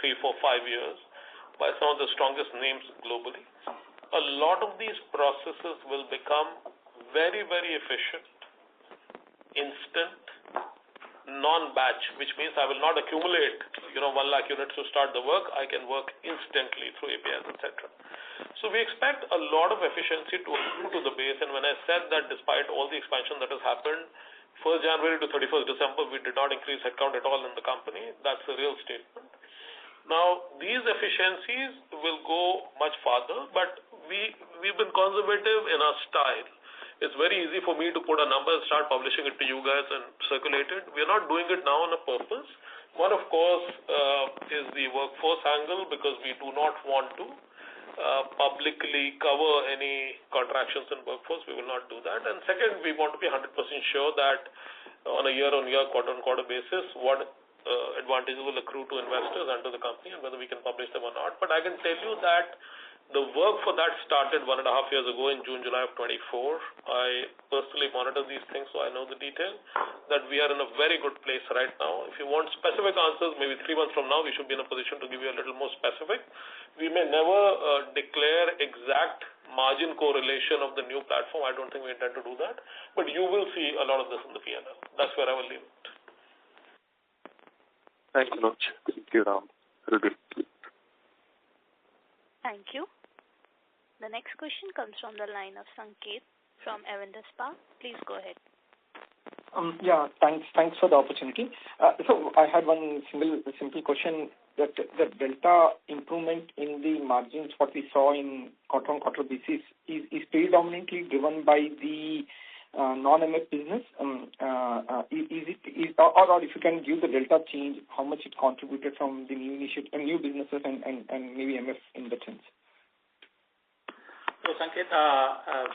3, 4, 5 years by some of the strongest names globally, a lot of these processes will become very, very efficient, instant, non-batch, which means I will not accumulate, 1 lakh units to start the work. I can work instantly through APIs, etc. So we expect a lot of efficiency to accrue to the base. And when I said that despite all the expansion that has happened, 1st January to 31st December, we did not increase headcount at all in the company. That's a real statement. Now, these efficiencies will go much farther, but we've been conservative in our style. It's very easy for me to put a number and start publishing it to you guys and circulate it. We're not doing it now on a purpose. One, of course, is the workforce angle, because we do not want to publicly cover any contractions in workforce. We will not do that. And second, we want to be 100% sure that on a year-on-year, quarter-on-quarter basis, what advantages will accrue to investors and to the company, and whether we can publish them or not. But I can tell you that the work for that started 1.5 years ago in June, July of 24. I personally monitor these things, so I know the detail, that we are in a very good place right now. If you want specific answers, maybe 3 months from now, we should be in a position to give you a little more specific. We may never declare exact margin correlation of the new platform. I don't think we intend to do that. But you will see a lot of this in the P&L. That's where I will leave it. Thank you, Manoj. Thank you, Ram. Very good. Thank you. The next question comes from the line of Sanket from Avendus Spark. Please go ahead. Thanks for the opportunity. So I had one simple question, that the delta improvement in the margins, what we saw in quarter-on-quarter basis, is predominantly driven by the non-MF business. Is it, or if you can give the delta change, how much it contributed from the new businesses and maybe MF in that sense? So, Sanket,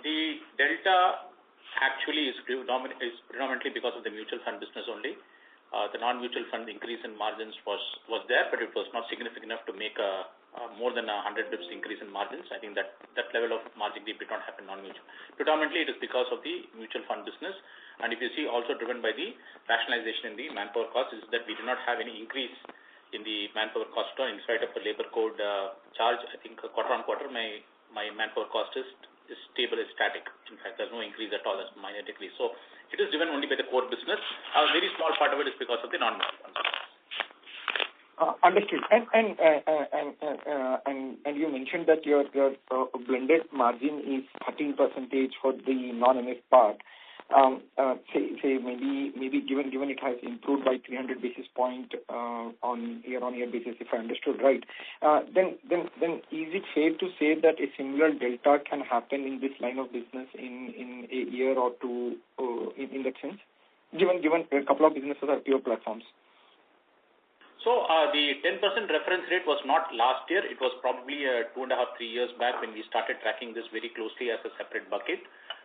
the delta actually is predominantly because of the mutual fund business only. The non-mutual fund increase in margins was there, but it was not significant enough to make more than 100 bips increase in margins. I think that level of margin dip did not happen non-mutual. Predominantly, it is because of the mutual fund business. And if you see, also driven by the rationalization in the manpower cost, is that we do not have any increase in the manpower cost in spite of the labor code charge. I think quarter-on-quarter, my manpower cost is stable, is static. In fact, there's no increase at all, there's minor decrease. So it is driven only by the core business. A very small part of it is because of the non-mutual funds. Understood. And you mentioned that your blended margin is 13% for the non-MF part. Say maybe given it has improved by 300 basis point on year-on-year basis, if I understood right, then is it fair to say that a similar delta can happen in this line of business in a year or two in that sense, given a couple of businesses are pure platforms? So the 10% reference rate was not last year. It was probably 2.5, 3 years back when we started tracking this very closely as a separate bucket.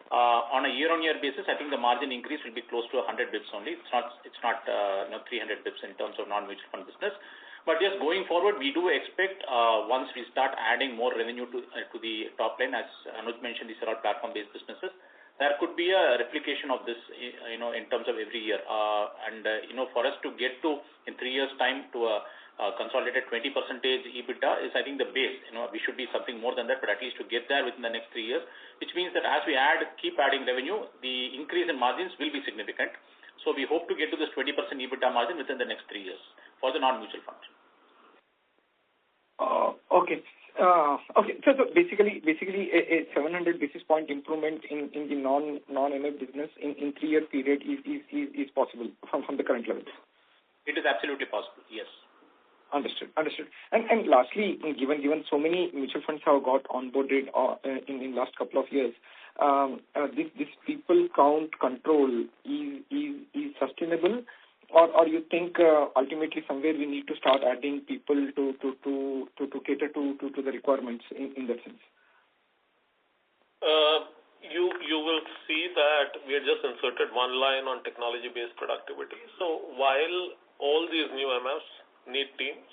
On a year-on-year basis, I think the margin increase will be close to 100 bips only. It's not 300 bips in terms of non-mutual fund business. But yes, going forward, we do expect once we start adding more revenue to the top line, as Anuj mentioned, these are all platform-based businesses. There could be a replication of this, in terms of every year. For us to get to, in 3 years' time, to a consolidated 20% EBITDA is, I think, the base. We should be something more than that, but at least to get there within the next 3 years, which means that as we keep adding revenue, the increase in margins will be significant. So we hope to get to this 20% EBITDA margin within the next 3 years for the non-mutual funds. Okay. So basically a 700 basis point improvement in the non-MF business in 3 year period is possible from the current levels. It is absolutely possible. Yes. Understood. And lastly, given so many mutual funds have got onboarded in last couple of years, this people count control is sustainable, or you think ultimately somewhere we need to start adding people to cater to the requirements in that sense? You will see that we have just inserted one line on technology-based productivity. So while all these new MFs need teams,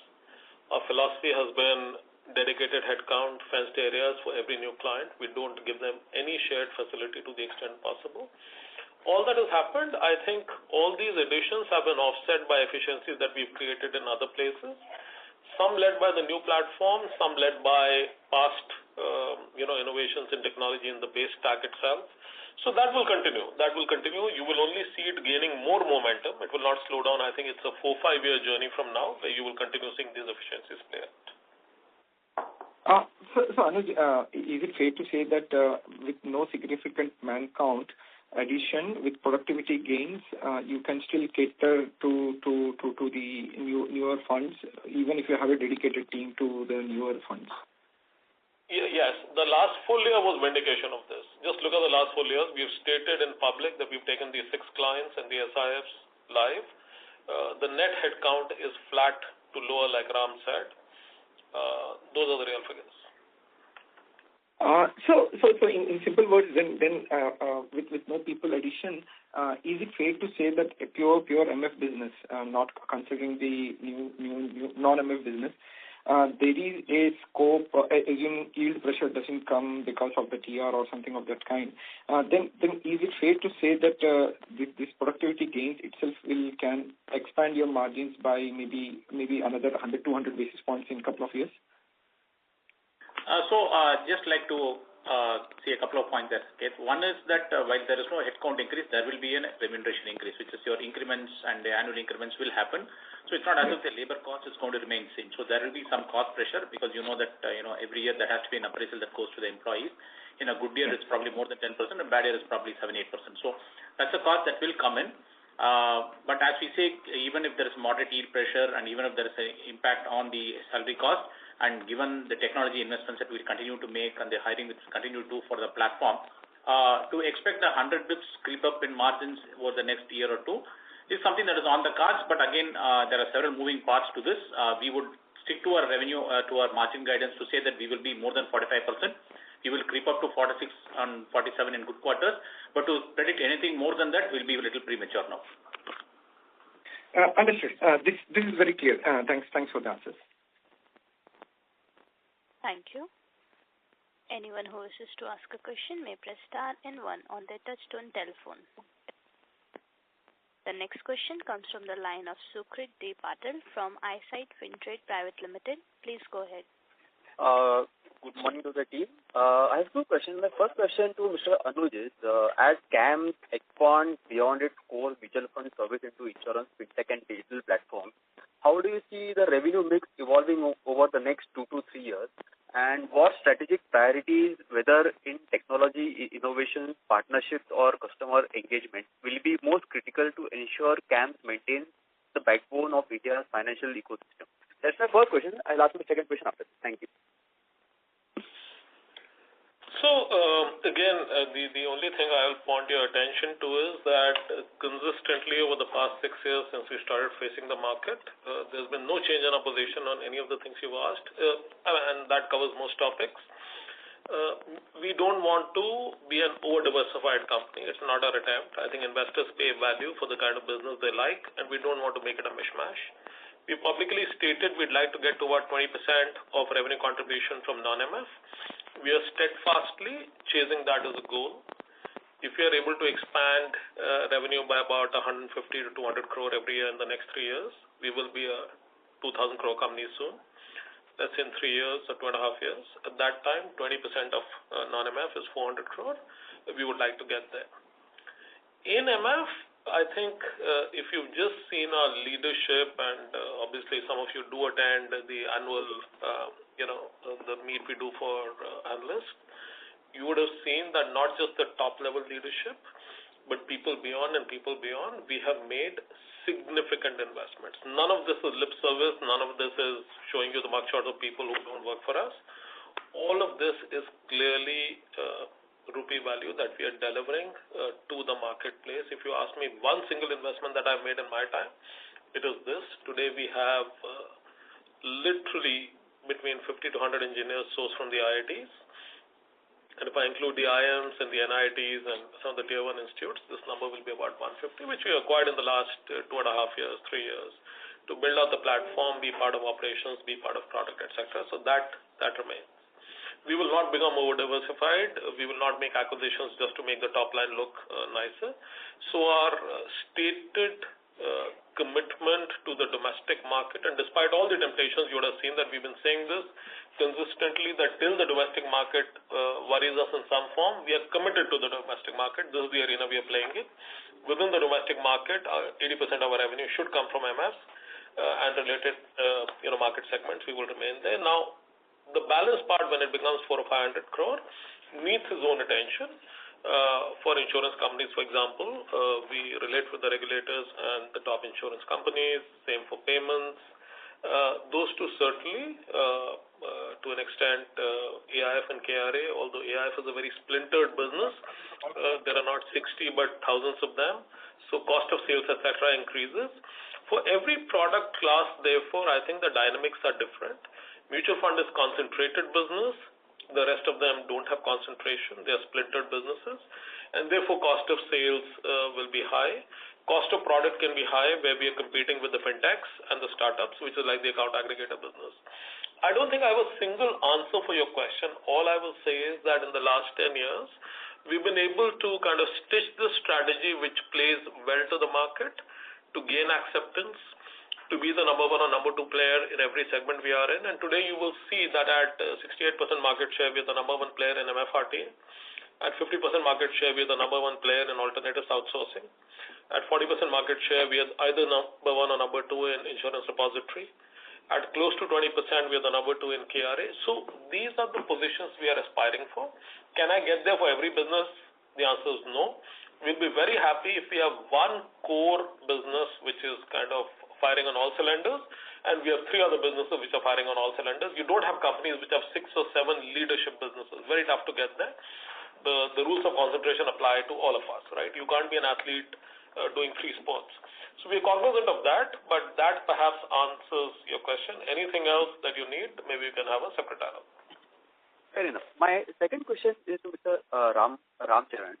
our philosophy has been dedicated headcount, fenced areas for every new client. We don't give them any shared facility to the extent possible. All that has happened, I think all these additions have been offset by efficiencies that we've created in other places, some led by the new platform, some led by past innovations in technology in the base stack itself. So that will continue. You will only see it gaining more momentum. It will not slow down. I think it's a 4-5 year journey from now where you will continue seeing these efficiencies play out. So Anuj, is it fair to say that with no significant man count addition, with productivity gains, you can still cater to the newer funds, even if you have a dedicated team to the newer funds? Yes, the last full year was vindication of this. Just look at the last full years. We've stated in public that we've taken these 6 clients and the SIFs live. The net headcount is flat to lower, like Ram said. Those are the real figures. So in simple words, then with no people addition, is it fair to say that a pure MF business, not considering the new non-MF business, there is a scope, assuming yield pressure doesn't come because of the TR or something of that kind, then is it fair to say that this productivity gains itself can expand your margins by maybe another 100-200 basis points in a couple of years? Just like to see a couple of points there. Okay. One is that while there is no headcount increase, there will be a remuneration increase, which is your increments and the annual increments will happen. So it's not as if the labor cost is going to remain same. So there will be some cost pressure because you know that every year there has to be an appraisal that goes to the employees. In a good year, it's probably more than 10%. A bad year is probably 7-8%. So that's a cost that will come in. But as we say, even if there is moderate yield pressure and even if there is an impact on the salary cost, and given the technology investments that we continue to make and the hiring which we continue to do for the platform, to expect a 100 bps creep up in margins over the next year or two is something that is on the cards. But again, there are several moving parts to this. We would stick to our revenue, to our margin guidance to say that we will be more than 45%. We will creep up to 46 and 47 in good quarters. But to predict anything more than that will be a little premature now. Understood. This is very clear. Thanks for the answers. Thank you. Anyone who wishes to ask a question may press star and 1 on their touchtone telephone. The next question comes from the line of Sukrit D. Patil from Eyesight Fintrade Private Limited. Please go ahead. Good morning to the team. I have 2 questions. My first question to Mr. Anuj is, as CAMS expands beyond its core mutual fund service into insurance, fintech and digital platforms, how do you see the revenue mix evolving over the next 2 to 3 years? And what strategic priorities, whether in technology, innovation, partnerships or customer engagement, will be most critical to ensure CAMS maintains the backbone of India's financial ecosystem? That's my first question. I'll ask the second question after. Thank you. So, again, the only thing I'll point your attention to is that consistently over the past 6 years since we started facing the market, there's been no change in our position on any of the things you've asked, and that covers most topics. We don't want to be an over-diversified company. It's not our attempt. I think investors pay value for the kind of business they like, and we don't want to make it a mishmash. We publicly stated we'd like to get to about 20% of revenue contribution from non-MF. We are steadfastly chasing that as a goal. If we are able to expand revenue by about 150 to 200 crore every year in the next 3 years, we will be a 2,000 crore company soon. That's in 3 years or 2.5 years. At that time, 20% of non-MF is 400 crore. We would like to get there. In MF, I think if you've just seen our leadership, and obviously some of you do attend the annual, the meet we do for analysts, you would have seen that not just the top level leadership, but people beyond, we have made significant investments. None of this is lip service. None of this is showing you the mugshots of people who don't work for us. All of this is clearly rupee value that we are delivering to the marketplace. If you ask me one single investment that I've made in my time, it is this. Today we have literally between 50 to 100 engineers sourced from the IITs. And if I include the IIMs and the NITs and some of the tier 1 institutes, this number will be about 150, which we acquired in the last 2.5 years, 3 years, to build out the platform, be part of operations, be part of product, etc. So that remains. We will not become over-diversified. We will not make acquisitions just to make the top line look nicer. So our stated commitment to the domestic market, and despite all the temptations, you would have seen that we've been saying this consistently, that till the domestic market worries us in some form, we are committed to the domestic market. This is the arena we are playing in. Within the domestic market, 80% of our revenue should come from MS and related market segments. We will remain there. Now, the balance part, when it becomes 400 or 500 crore, needs its own attention. For insurance companies, for example, we relate with the regulators and the top insurance companies, same for payments. Those two certainly, to an extent, AIF and KRA, although AIF is a very splintered business, there are not 60 but thousands of them, so cost of sales, etc. increases. For every product class, therefore, I think the dynamics are different. Mutual fund is concentrated business. The rest of them don't have concentration. They are splintered businesses, and therefore cost of sales will be high. Cost of product can be high, where we are competing with the fintechs and the startups, which is like the account aggregator business. I don't think I have a single answer for your question. All I will say is that in the last 10 years, we've been able to kind of stitch the strategy which plays well to the market to gain acceptance, to be the number 1 or number 2 player in every segment we are in. And today you will see that at 68% market share, we are the number 1 player in MFRT. At 50% market share, we are the number 1 player in alternatives outsourcing. At 40% market share, we are either number 1 or number 2 in insurance repository. At close to 20%, we are the number 2 in KRA. So these are the positions we are aspiring for. Can I get there for every business? The answer is no. We'll be very happy if we have one core business which is kind of firing on all cylinders, and we have 3 other businesses which are firing on all cylinders. You don't have companies which have 6 or 7 leadership businesses. Very tough to get there. The rules of concentration apply to all of us, right? You can't be an athlete doing 3 sports. So we're cognizant of that, but that perhaps answers your question. Anything else that you need, maybe you can have a separate dialogue. Fair enough. My second question is to Mr. Ramcharan.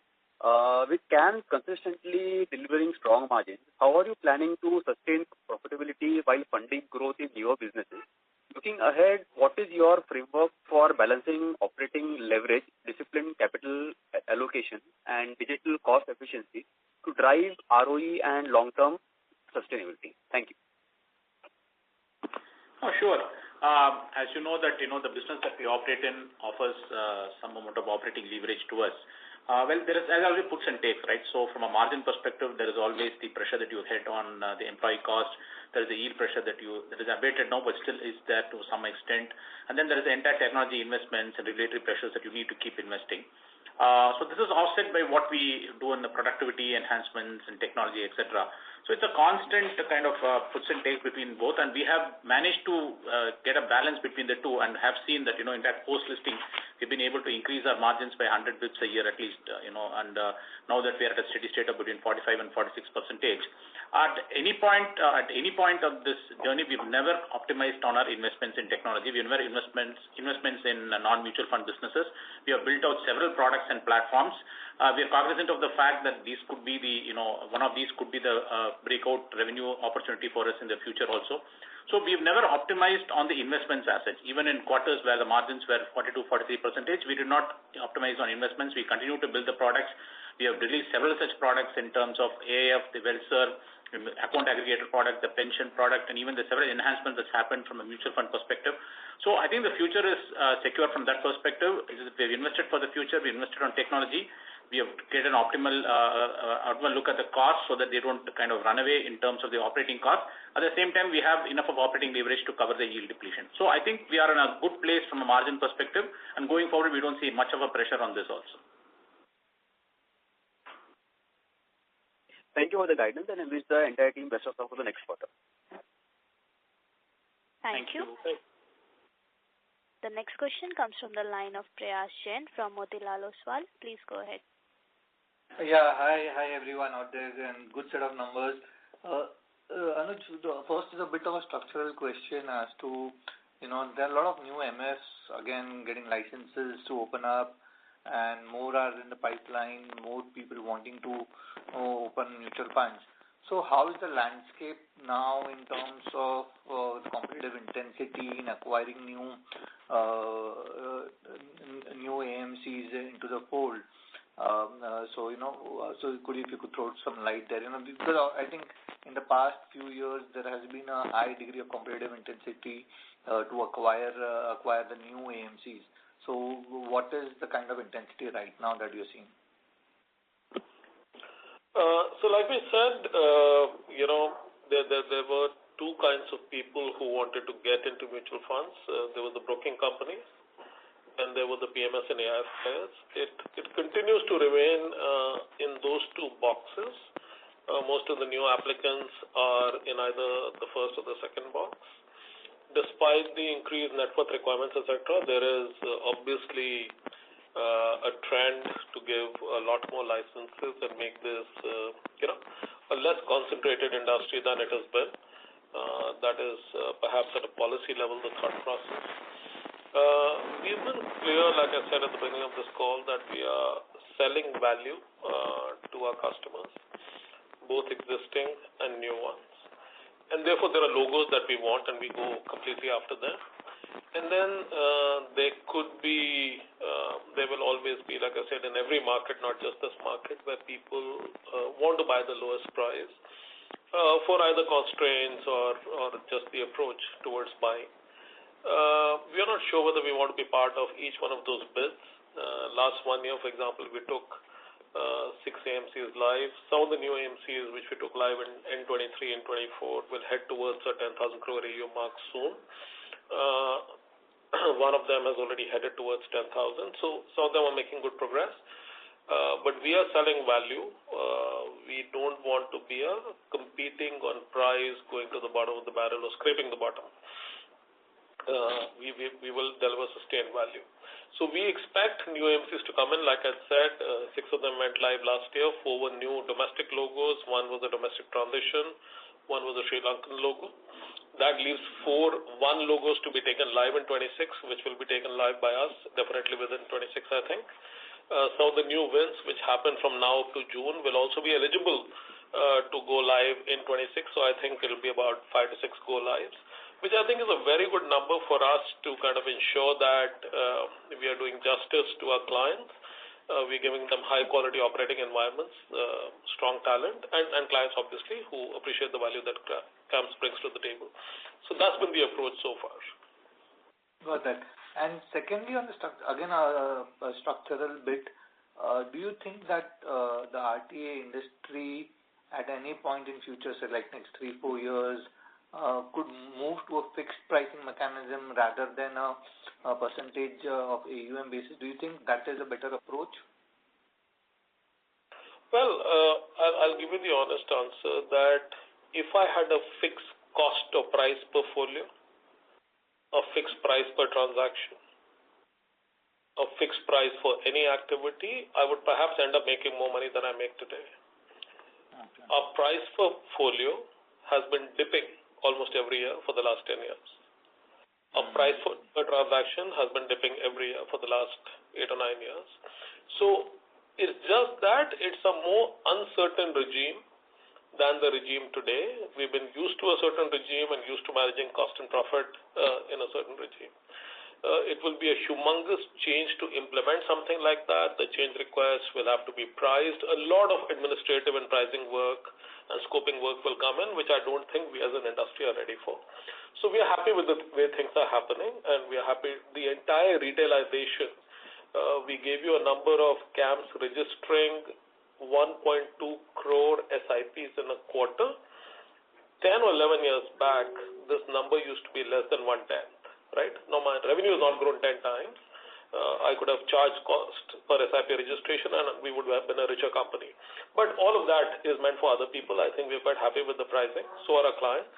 With CAMS consistently delivering strong margins, how are you planning to sustain profitability while funding growth in newer businesses? Looking ahead, what is your framework for balancing operating leverage, disciplined capital allocation, and digital cost efficiency to drive ROE and long-term sustainability? Thank you. Oh, sure. As you know that the business that we operate in offers some amount of operating leverage to us. Well, there is always puts and takes, right? So from a margin perspective, there is always the pressure that you hit on the employee cost. There is the yield pressure that is abated now, but still is there to some extent. And then there is the entire technology investments and regulatory pressures that you need to keep investing. So this is offset by what we do in the productivity enhancements and technology, etc. So it's a constant kind of puts and takes between both, and we have managed to get a balance between the two, and have seen that in fact post-listing we've been able to increase our margins by 100 bits a year at least, and now that we are at a steady state of between 45 and 46%. At any point of this journey, we've never optimized on our investments in technology. We never investments in non-mutual fund businesses. We have built out several products and platforms. We are cognizant of the fact that these could be one of these could be the breakout revenue opportunity for us in the future also. So we've never optimized on the investments assets. Even in quarters where the margins were 42-43%, we did not optimize on investments. We continue to build the products. We have released several such products in terms of AIF, the WellServe, account aggregator product, the pension product, and even the several enhancements that's happened from a mutual fund perspective. So I think the future is secure from that perspective. We've invested for the future. We invested on technology. We have created an optimal look at the costs so that they don't kind of run away in terms of the operating costs. At the same time, we have enough of operating leverage to cover the yield depletion. So I think we are in a good place from a margin perspective, and going forward, we don't see much of a pressure on this also. Thank you for the guidance, and I wish the entire team best of luck for the next quarter. Thank you. The The next question comes from the line of Prayas Jain from Motilal Oswal. Please go ahead. Yeah, hi everyone out there, and good set of numbers. Anuj, first is a bit of a structural question as to, there are a lot of new MFs again getting licenses to open up, and more are in the pipeline, more people wanting to open mutual funds. So how is the landscape now in terms of the competitive intensity in acquiring new AMCs into the fold? So if you could throw some light there, because I think in the past few years there has been a high degree of competitive intensity to acquire the new AMCs. So what is the kind of intensity right now that you're seeing? So like we said, there were two kinds of people who wanted to get into mutual funds. There were the broking companies, and there were the PMS and AIF players. It continues to remain in those two boxes. Most of the new applicants are in either the first or the second box. Despite the increased net worth requirements, etc., there is obviously a trend to give a lot more licenses and make this, a less concentrated industry than it has been. That is perhaps at a policy level the thought process. We've been clear, like I said at the beginning of this call, that we are selling value to our customers, both existing and new ones. And therefore, there are logos that we want, and we go completely after them. And then there will always be, like I said, in every market, not just this market, where people want to buy the lowest price for either constraints or just the approach towards buying. We are not sure whether we want to be part of each one of those bids. Last 1 year, for example, we took 6 AMCs live. Some of the new AMCs which we took live in 23 and 24 will head towards a 10,000 crore AUM mark soon. One of them has already headed towards 10,000. So some of them are making good progress. But we are selling value. We don't want to be competing on price, going to the bottom of the barrel or scraping the bottom. We will deliver sustained value. So we expect new AMCs to come in. Like I said, 6 of them went live last year. 4 were new domestic logos. 1 was a domestic transition. 1 was a Sri Lankan logo. That leaves 1 logos to be taken live in 26, which will be taken live by us, definitely within 26, I think. Some of the new wins, which happen from now to June, will also be eligible to go live in 26. So I think it will be about 5 to 6 go lives, which I think is a very good number for us to kind of ensure that we are doing justice to our clients. We're giving them high-quality operating environments, strong talent, and clients, obviously, who appreciate the value that CAMS brings to the table. So that's been the approach so far. Got that. And secondly, on the again, a structural bit, do you think that the RTA industry at any point in future, say like next 3-4 years, could move to a fixed pricing mechanism rather than a percentage of AUM basis? Do you think that is a better approach? Well, I'll give you the honest answer that if I had a fixed cost or price per folio, a fixed price per transaction, a fixed price for any activity, I would perhaps end up making more money than I make today. Okay. Our price per folio has been dipping almost every year for the last 10 years. Our price per transaction has been dipping every year for the last 8 or 9 years. So it's just that it's a more uncertain regime than the regime today. We've been used to a certain regime and used to managing cost and profit in a certain regime. It will be a humongous change to implement something like that. The change requests will have to be priced. A lot of administrative and pricing work and scoping work will come in, which I don't think we as an industry are ready for. So we are happy with the way things are happening, and we are happy the entire retailization. We gave you a number of CAMS registering 1.2 crore SIPs in a quarter. 10 or 11 years back, this number used to be less than 1/10, right? Now my revenue has not grown 10 times. I could have charged cost per SIP registration and we would have been a richer company. But all of that is meant for other people. I think we're quite happy with the pricing. So are our clients.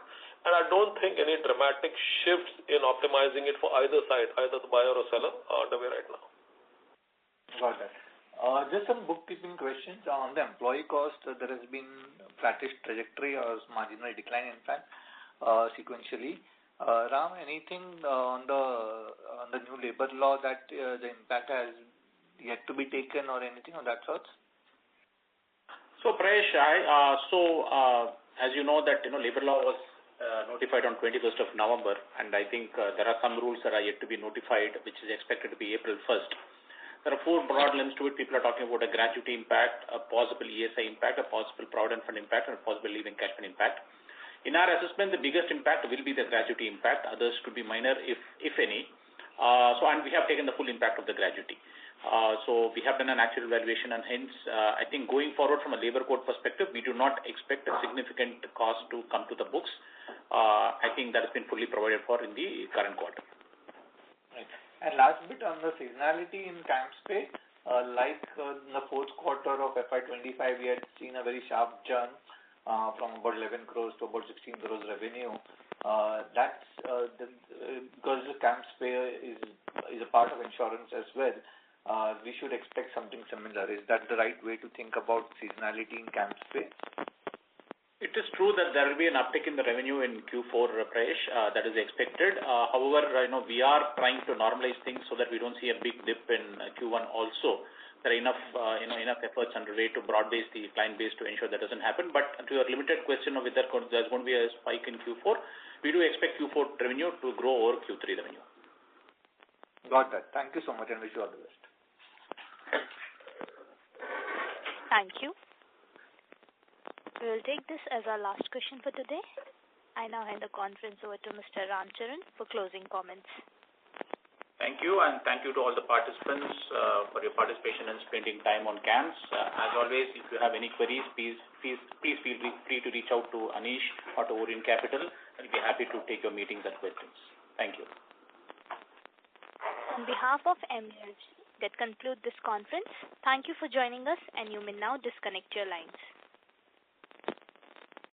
and I don't think any dramatic shifts in optimizing it for either side, either the buyer or seller, are underway right now. Got that. Just some bookkeeping questions. On the employee cost, there has been flattish trajectory or marginal decline, in fact, sequentially. Ram, anything on the new labor law that the impact has yet to be taken or anything of that sort? So, Prayesh, as you know that labor law was notified on 21st of November, and I think there are some rules that are yet to be notified, which is expected to be April 1st. There are four broad limbs to it. People are talking about a gratuity impact, a possible ESI impact, a possible Provident Fund impact, and a possible leave encashment impact. In our assessment, the biggest impact will be the gratuity impact. Others could be minor, if any. And we have taken the full impact of the gratuity. So we have done an actual valuation, and hence, I think going forward from a labor code perspective, we do not expect a significant cost to come to the books. I think that has been fully provided for in the current quarter. Right. And last bit on the seasonality in CAMS pay, like in the fourth quarter of FY25, we had seen a very sharp jump from about 11 crores to about 16 crores revenue. That's because the CAMS pay is a part of insurance as well. We should expect something similar. Is that the right way to think about seasonality in CAMS pay? It is true that there will be an uptick in the revenue in Q4, Prayesh, that is expected. However, we are trying to normalize things so that we don't see a big dip in Q1 also. There are enough efforts underway to broad base the client base to ensure that doesn't happen. But to your limited question of whether there's going to be a spike in Q4, we do expect Q4 revenue to grow over Q3 revenue. Got that. Thank you so much, and wish you all the best. Thank you. We will take this as our last question for today. I now hand the conference over to Mr. Ramcharan for closing comments. Thank you, and thank you to all the participants for your participation and spending time on CAMS. As always, if you have any queries, please feel free to reach out to Anish or to Orient Capital. I'll be happy to take your meetings and questions. Thank you. On behalf of MUFG, that concludes this conference. Thank you for joining us, and you may now disconnect your lines.